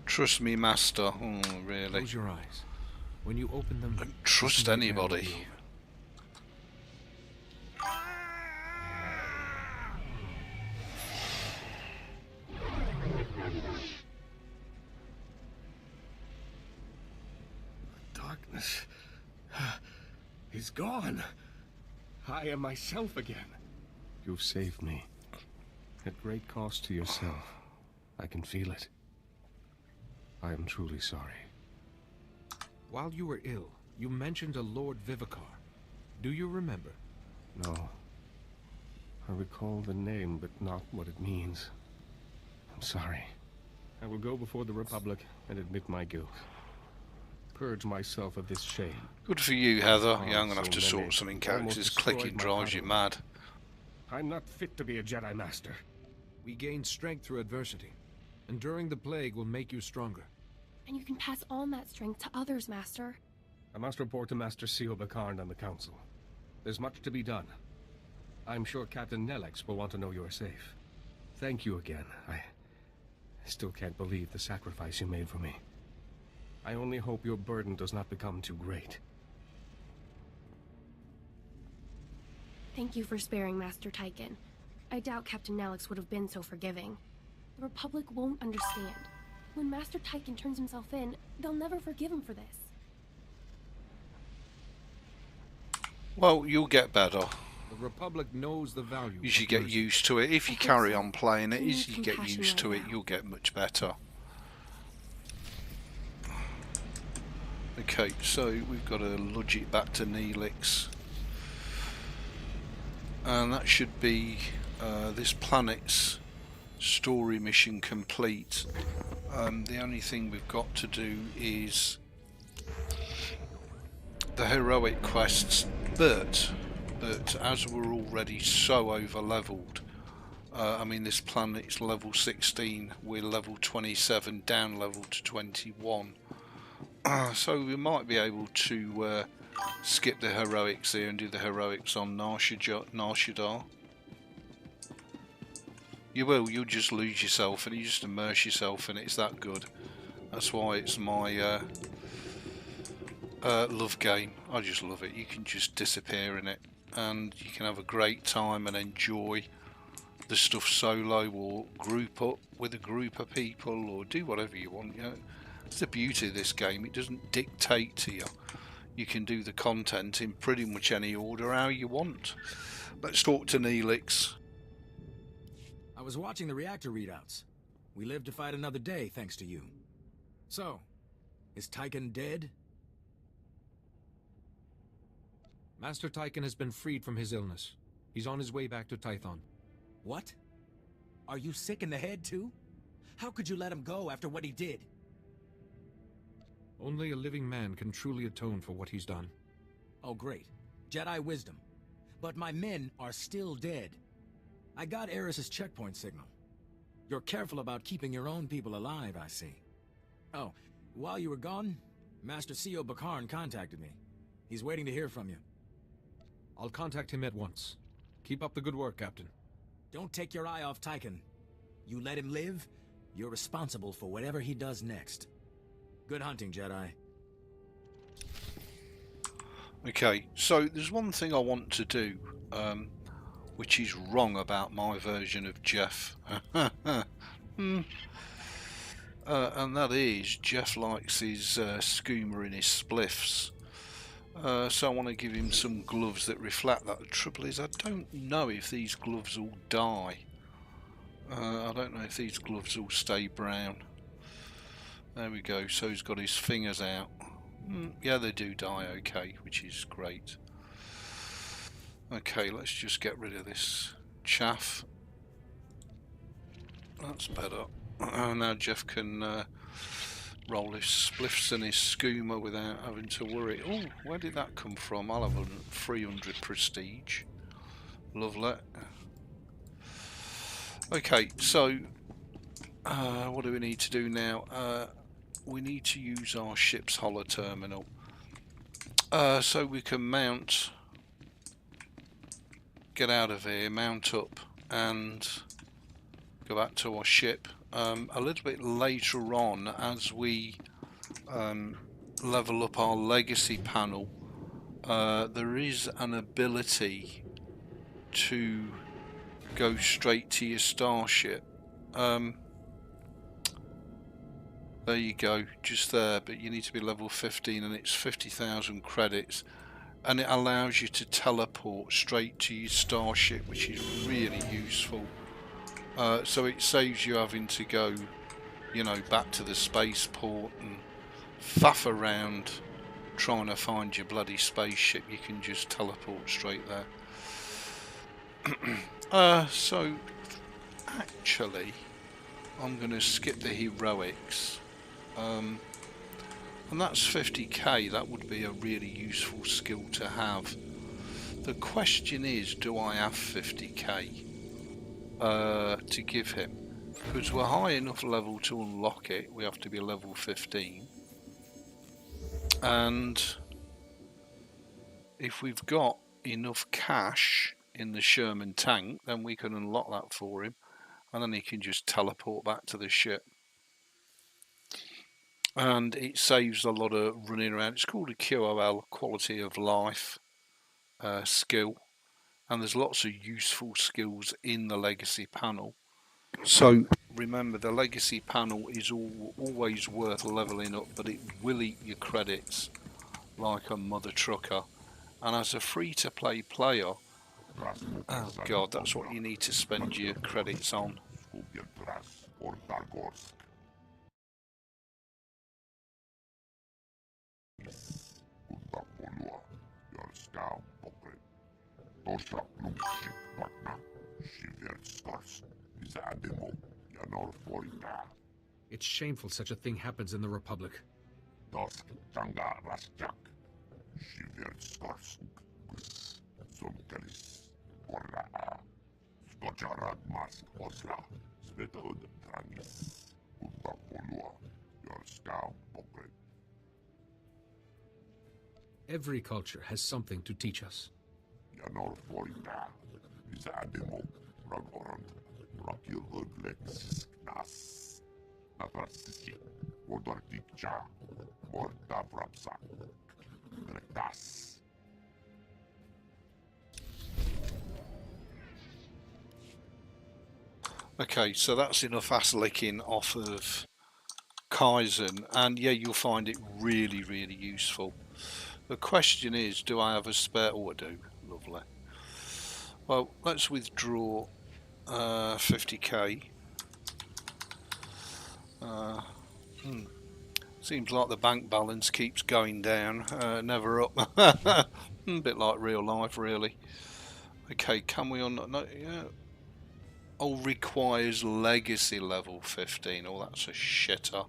Trust me, Master. Oh, really? Close your eyes. When you open them, don't trust anybody. Darkness. He's gone. I am myself again. You've saved me. At great cost to yourself. I can feel it. I am truly sorry. While you were ill, you mentioned a Lord Vivicar. Do you remember? No. I recall the name, but not what it means. I'm sorry. I will go before the Republic and admit my guilt. Purge myself of this shame. Good for you, Heather. Yeah, I'm going to have to sort something out. This clicking drives you mad. I'm not fit to be a Jedi Master. We gain strength through adversity. Enduring the plague will make you stronger. And you can pass on that strength to others, Master. I must report to Master Seo Bakarn and the Council. There's much to be done. I'm sure Captain Nelix will want to know you're safe. Thank you again. I still can't believe the sacrifice you made for me. I only hope your burden does not become too great. Thank you for sparing Master Tyken. I doubt Captain Nelix would have been so forgiving. The Republic won't understand. When Master Tyken turns himself in, they'll never forgive him for this. Well, you'll get better. The Republic knows the value. As you get used to it. If you carry on playing it, as you get used to it, you'll get much better. Okay, so we've got to lodge it back to Neelix. And that should be this planet's story mission complete. The only thing we've got to do is the heroic quests, but as we're already so over leveled, I mean this planet's level 16, we're level 27, down level to 21, so we might be able to skip the heroics here and do the heroics on Nar Shaddaa. You'll just lose yourself and you just immerse yourself in it. It's that good. That's why it's my love game. I just love it. You can just disappear in it and you can have a great time and enjoy the stuff solo or group up with a group of people or do whatever you want. You know, it's the beauty of this game. It doesn't dictate to you. You can do the content in pretty much any order how you want. Let's talk to Neelix. I was watching the reactor readouts. We lived to fight another day, thanks to you. So, is Tyken dead? Master Tyken has been freed from his illness. He's on his way back to Tython. What? Are you sick in the head, too? How could you let him go after what he did? Only a living man can truly atone for what he's done. Oh, great. Jedi wisdom. But my men are still dead. I got Eris's checkpoint signal. You're careful about keeping your own people alive, I see. Oh, while you were gone, Master C.O. Bakarn contacted me. He's waiting to hear from you. I'll contact him at once. Keep up the good work, Captain. Don't take your eye off Tychon. You let him live, you're responsible for whatever he does next. Good hunting, Jedi. Okay, so there's one thing I want to do, which is wrong about my version of Jeff. And that is, Jeff likes his skooma in his spliffs. So I want to give him some gloves that reflect that. The trouble is, I don't know if these gloves all die. I don't know if these gloves all stay brown. There we go, so he's got his fingers out. Yeah, they do die, okay, which is great. Okay, let's just get rid of this chaff. That's better. Now Jeff can roll his spliffs and his skooma without having to worry. Oh, where did that come from? I'll have a 300 prestige. Lovely. Okay, so what do we need to do now? We need to use our ship's holo terminal. So we can mount, get out of here, mount up and go back to our ship. A little bit later on, as we level up our legacy panel, there is an ability to go straight to your starship. There you go, just there, but you need to be level 15 and it's 50,000 credits, and it allows you to teleport straight to your starship, which is really useful. So it saves you having to go, you know, back to the spaceport and faff around trying to find your bloody spaceship. You can just teleport straight there. So actually I'm going to skip the heroics, and that's 50k. That would be a really useful skill to have. The question is, do I have 50k to give him? Because we're high enough level to unlock it. We have to be level 15, and if we've got enough cash in the Sherman tank, then we can unlock that for him, and then he can just teleport back to the ship, and it saves a lot of running around. It's called a QOL, quality of life skill, and there's lots of useful skills in the legacy panel. So remember, the legacy panel is always worth leveling up, but it will eat your credits like a mother trucker. And as a free-to-play player, oh god, that's what you need to spend your credits on. It's shameful such a thing happens in the Republic. Every culture has something to teach us. Okay, so that's enough ass licking off of Kaizen, and yeah, you'll find it really, really useful. The question is, do I have a spare? Oh, I do. Lovely. Well, let's withdraw 50k. Seems like the bank balance keeps going down, never up. A bit like real life, really. Okay, can we no, yeah. Oh, requires legacy level 15. Oh, that's a shitter.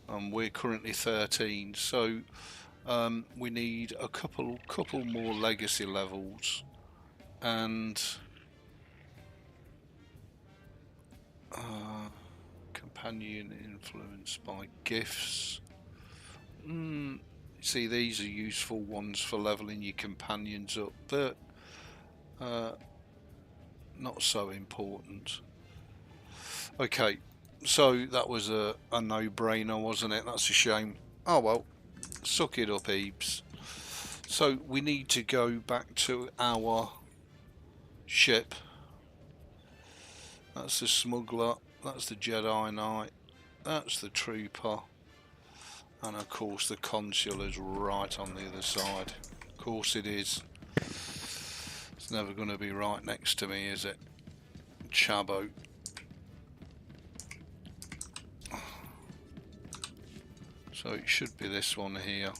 We're currently 13, so we need a couple more legacy levels, and companion influenced by gifts. See, these are useful ones for leveling your companions up, but not so important. Okay, so that was a no-brainer, wasn't it? That's a shame. Oh well, suck it up, Ebeez. So we need to go back to our ship. That's the smuggler, that's the Jedi Knight, that's the trooper, and of course the consul is right on the other side. Of course it is. It's never going to be right next to me, is it? Chabo. So it should be this one here.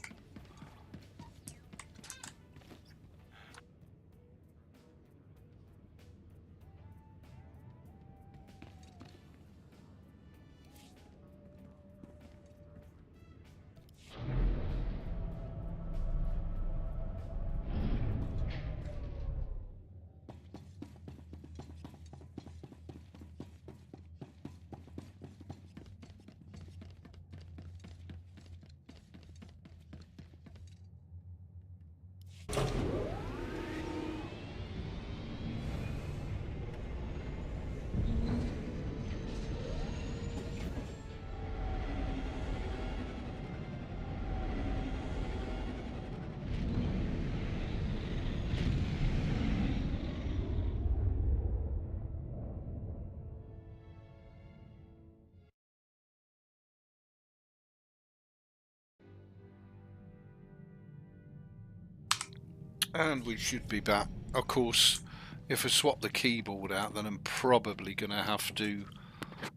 And we should be back. Of course, if I swap the keyboard out, then I'm probably going to have to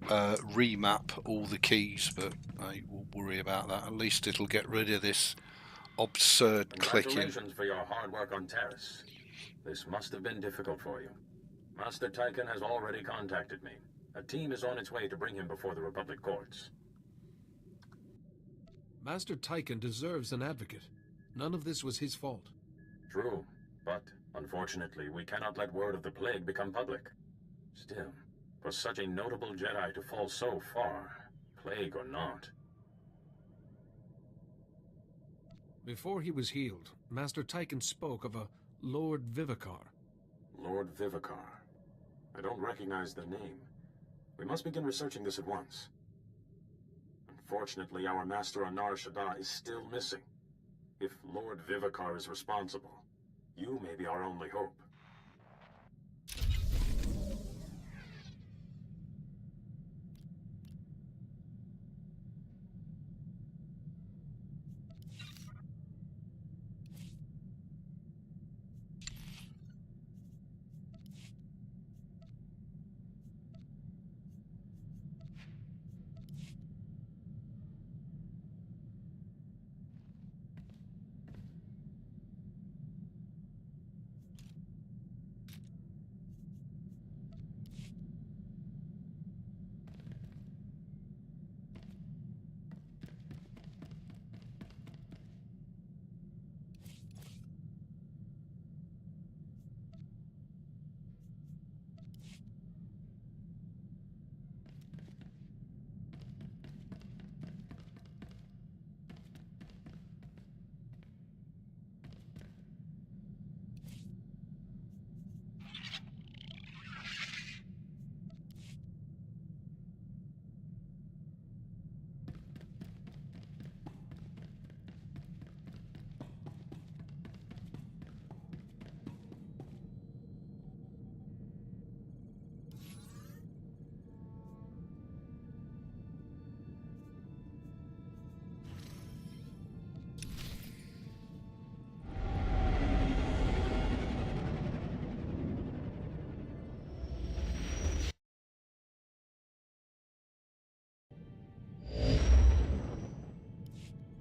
remap all the keys, but I won't worry about that. At least it'll get rid of this absurd clicking. Congratulations for your hard work on TARIS. This must have been difficult for you. Master Tychon has already contacted me. A team is on its way to bring him before the Republic courts. Master Tychon deserves an advocate. None of this was his fault. True, but unfortunately we cannot let word of the plague become public. Still, for such a notable Jedi to fall so far, plague or not. Before he was healed, Master Tychon spoke of a Lord Vivicar. Lord Vivicar. I don't recognize the name. We must begin researching this at once. Unfortunately, our master on Nar Shaddaa is still missing. If Lord Vivicar is responsible, you may be our only hope.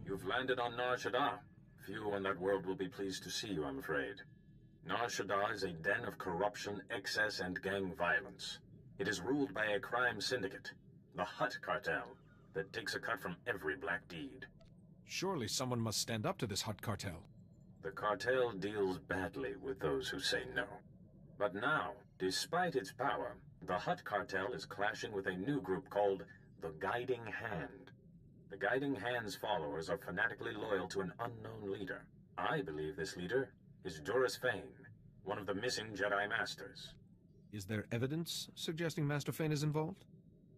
You've landed on Nar Shaddaa. Few on that world will be pleased to see you, I'm afraid. Nar Shaddaa is a den of corruption, excess, and gang violence. It is ruled by a crime syndicate, the Hutt Cartel, that takes a cut from every black deed. Surely someone must stand up to this Hut cartel. The cartel deals badly with those who say no. But now, despite its power, the Hut cartel is clashing with a new group called the Guiding Hand. The Guiding Hand's followers are fanatically loyal to an unknown leader. I believe this leader is Doris Fane, one of the missing Jedi Masters. Is there evidence suggesting Master Fane is involved?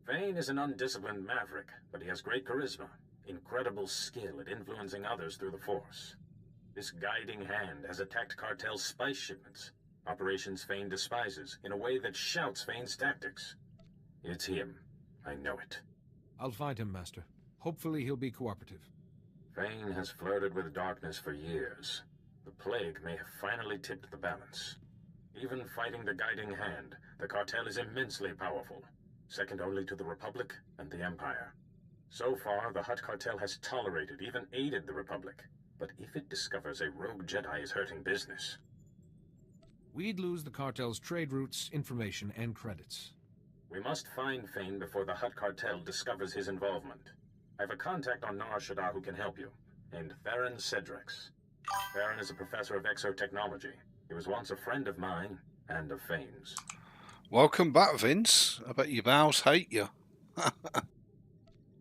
Fane is an undisciplined maverick, but he has great charisma, incredible skill at influencing others through the Force. This Guiding Hand has attacked cartel spice shipments, operations Fane despises, in a way that shouts Fane's tactics. It's him. I know it. I'll find him, Master. Hopefully he'll be cooperative. Fane has flirted with darkness for years. The plague may have finally tipped the balance. Even fighting the Guiding Hand, the cartel is immensely powerful, second only to the Republic and the Empire. So far, the Hut cartel has tolerated, even aided the Republic. But if it discovers a rogue Jedi is hurting business... We'd lose the cartel's trade routes, information, and credits. We must find Fane before the Hut cartel discovers his involvement. I have a contact on Nar Shaddaa who can help you, named Theron Cedrix. Theron is a professor of exotechnology. He was once a friend of mine, and of Fane's. Welcome back, Vince. I bet your bows hate you.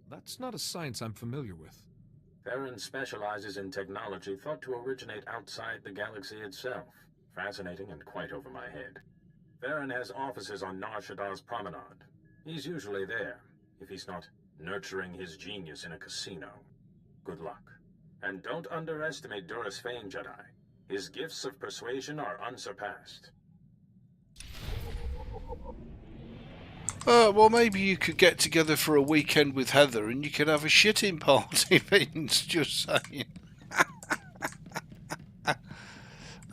That's not a science I'm familiar with. Theron specializes in technology thought to originate outside the galaxy itself. Fascinating and quite over my head. Theron has offices on Nar Shaddaa's promenade. He's usually there, if he's not nurturing his genius in a casino. Good luck. And don't underestimate Doris Fane, Jedi. His gifts of persuasion are unsurpassed. Well, maybe you could get together for a weekend with Heather and you could have a shitting party, Vince, just saying.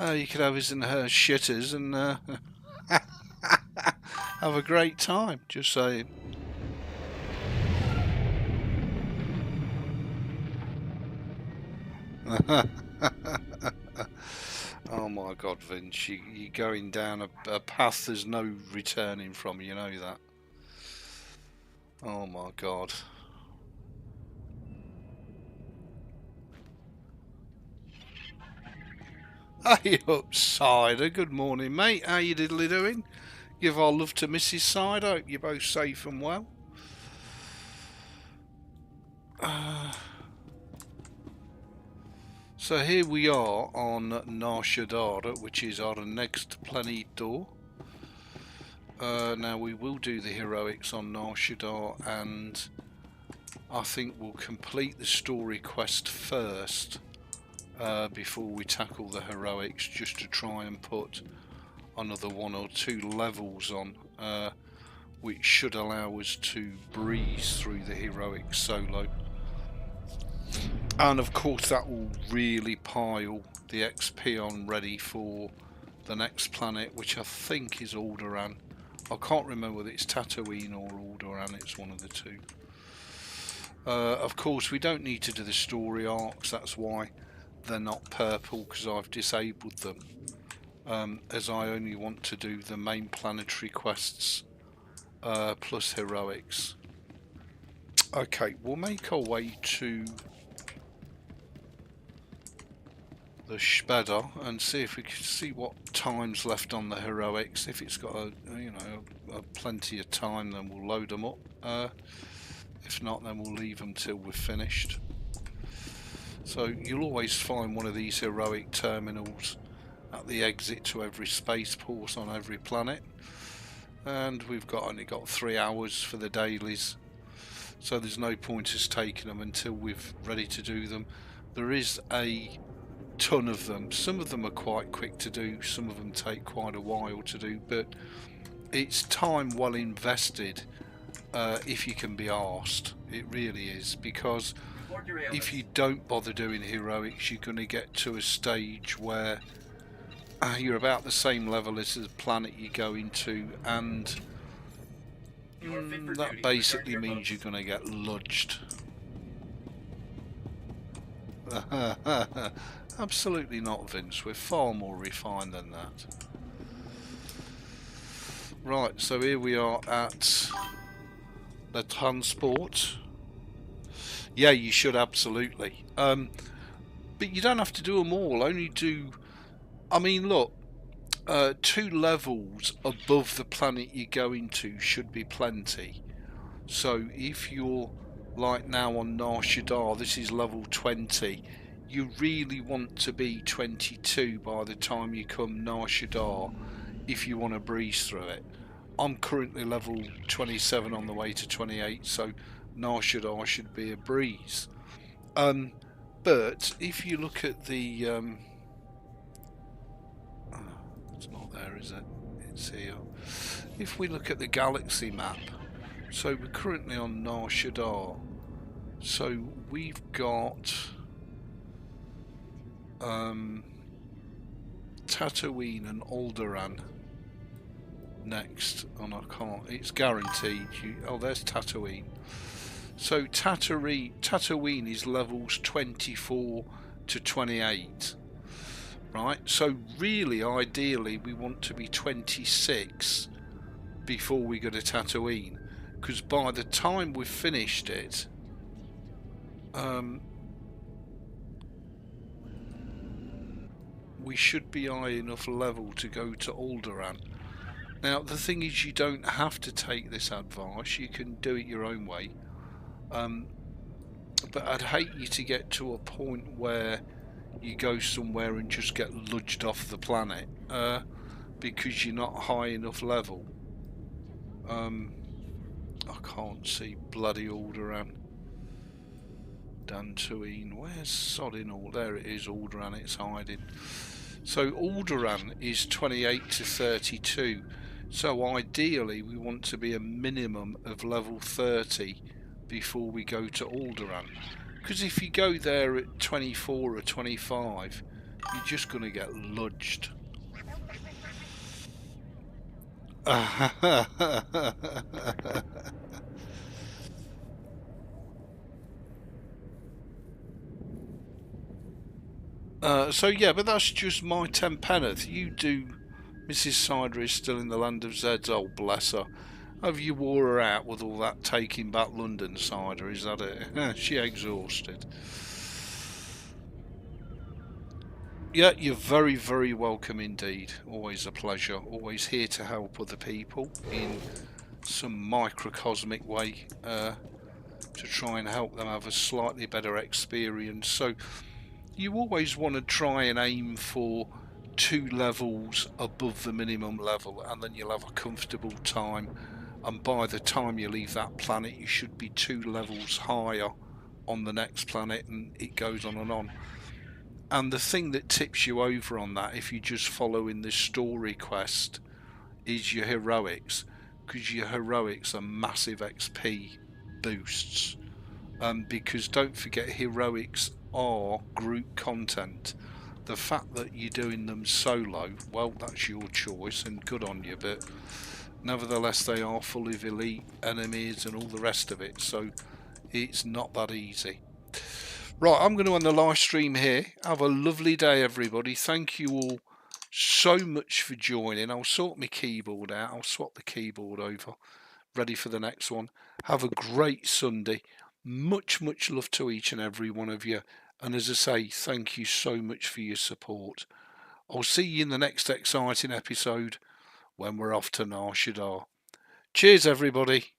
You could have his and her shitters and have a great time, just saying. Oh my God, Vince, you're going down a path there's no returning from, you know that. Oh my God. Hey up, Cider. Good morning, mate. How you diddly doing? Give our love to Mrs. Cider. Hope you're both safe and well. So here we are on Nar Shaddaa, which is our next planet door. Now we will do the heroics on Nar Shaddaa, and I think we'll complete the story quest first before we tackle the heroics, just to try and put another 1 or 2 levels on, which should allow us to breeze through the heroics solo. And of course that will really pile the XP on ready for the next planet, which I think is Alderaan. I can't remember whether it's Tatooine or Alderaan, it's one of the two. Of course we don't need to do the story arcs, that's why they're not purple, because I've disabled them, as I only want to do the main planetary quests plus heroics. Okay, we'll make our way to the Shbeda and see if we can see what time's left on the heroics. If it's got a plenty of time, then we'll load them up. If not, then we'll leave them till we're finished. So you'll always find one of these heroic terminals at the exit to every spaceport on every planet, and we've only got 3 hours for the dailies, so there's no point us taking them until we're ready to do them. There is a ton of them. Some of them are quite quick to do, some of them take quite a while to do, but it's time well invested if you can be arsed. It really is, because if you don't bother doing heroics, you're going to get to a stage where you're about the same level as the planet you go into, and that basically means you're going to get lodged. Absolutely not, Vince. We're far more refined than that. Right, so here we are at the transport. Yeah, you should absolutely. But you don't have to do them all. Only do. I mean, look, 2 levels above the planet you're going to should be plenty. So if you're like now on Nar Shaddaa, this is level 20. You really want to be 22 by the time you come Nar Shaddaa if you want to breeze through it. I'm currently level 27 on the way to 28, so Nar Shaddaa should be a breeze. But if you look at the it's not there, is it? It's here. If we look at the galaxy map, so we're currently on Nar Shaddaa, so we've got Tatooine and Alderaan next, and I can't, it's guaranteed. Oh, there's Tatooine. So Tatooine is levels 24 to 28, right? So really, ideally, we want to be 26 before we go to Tatooine, because by the time we've finished it, we should be high enough level to go to Alderaan. Now the thing is, you don't have to take this advice, you can do it your own way, but I'd hate you to get to a point where you go somewhere and just get ludged off the planet because you're not high enough level. I can't see bloody Alderaan. Dantooine, where's sodding all? There it is, Alderaan, it's hiding. So Alderaan is 28 to 32, so ideally we want to be a minimum of level 30 before we go to Alderaan, because if you go there at 24 or 25, you're just going to get ludged. So yeah, but that's just my 10 penneth. You do. Mrs. Cider is still in the land of Zeds. Oh, bless her. Have you wore her out with all that taking back London, Cider? Is that it? She exhausted. Yeah, you're very, very welcome indeed. Always a pleasure. Always here to help other people in some microcosmic way to try and help them have a slightly better experience. So you always want to try and aim for 2 levels above the minimum level, and then you'll have a comfortable time, and by the time you leave that planet you should be 2 levels higher on the next planet, and it goes on and on. And the thing that tips you over on that, if you just follow in this story quest, is your heroics, because your heroics are massive XP boosts, because don't forget, heroics are group content. The fact that you're doing them solo, well, that's your choice and good on you, but nevertheless they are full of elite enemies and all the rest of it, so it's not that easy. Right, I'm going to end the live stream here. Have a lovely day, everybody. Thank you all so much for joining. I'll sort my keyboard out. I'll swap the keyboard over, ready for the next one. Have a great Sunday. Much love to each and every one of you, and as I say, thank you so much for your support. I'll see you in the next exciting episode when we're off to Nar Shaddaa. Cheers, everybody.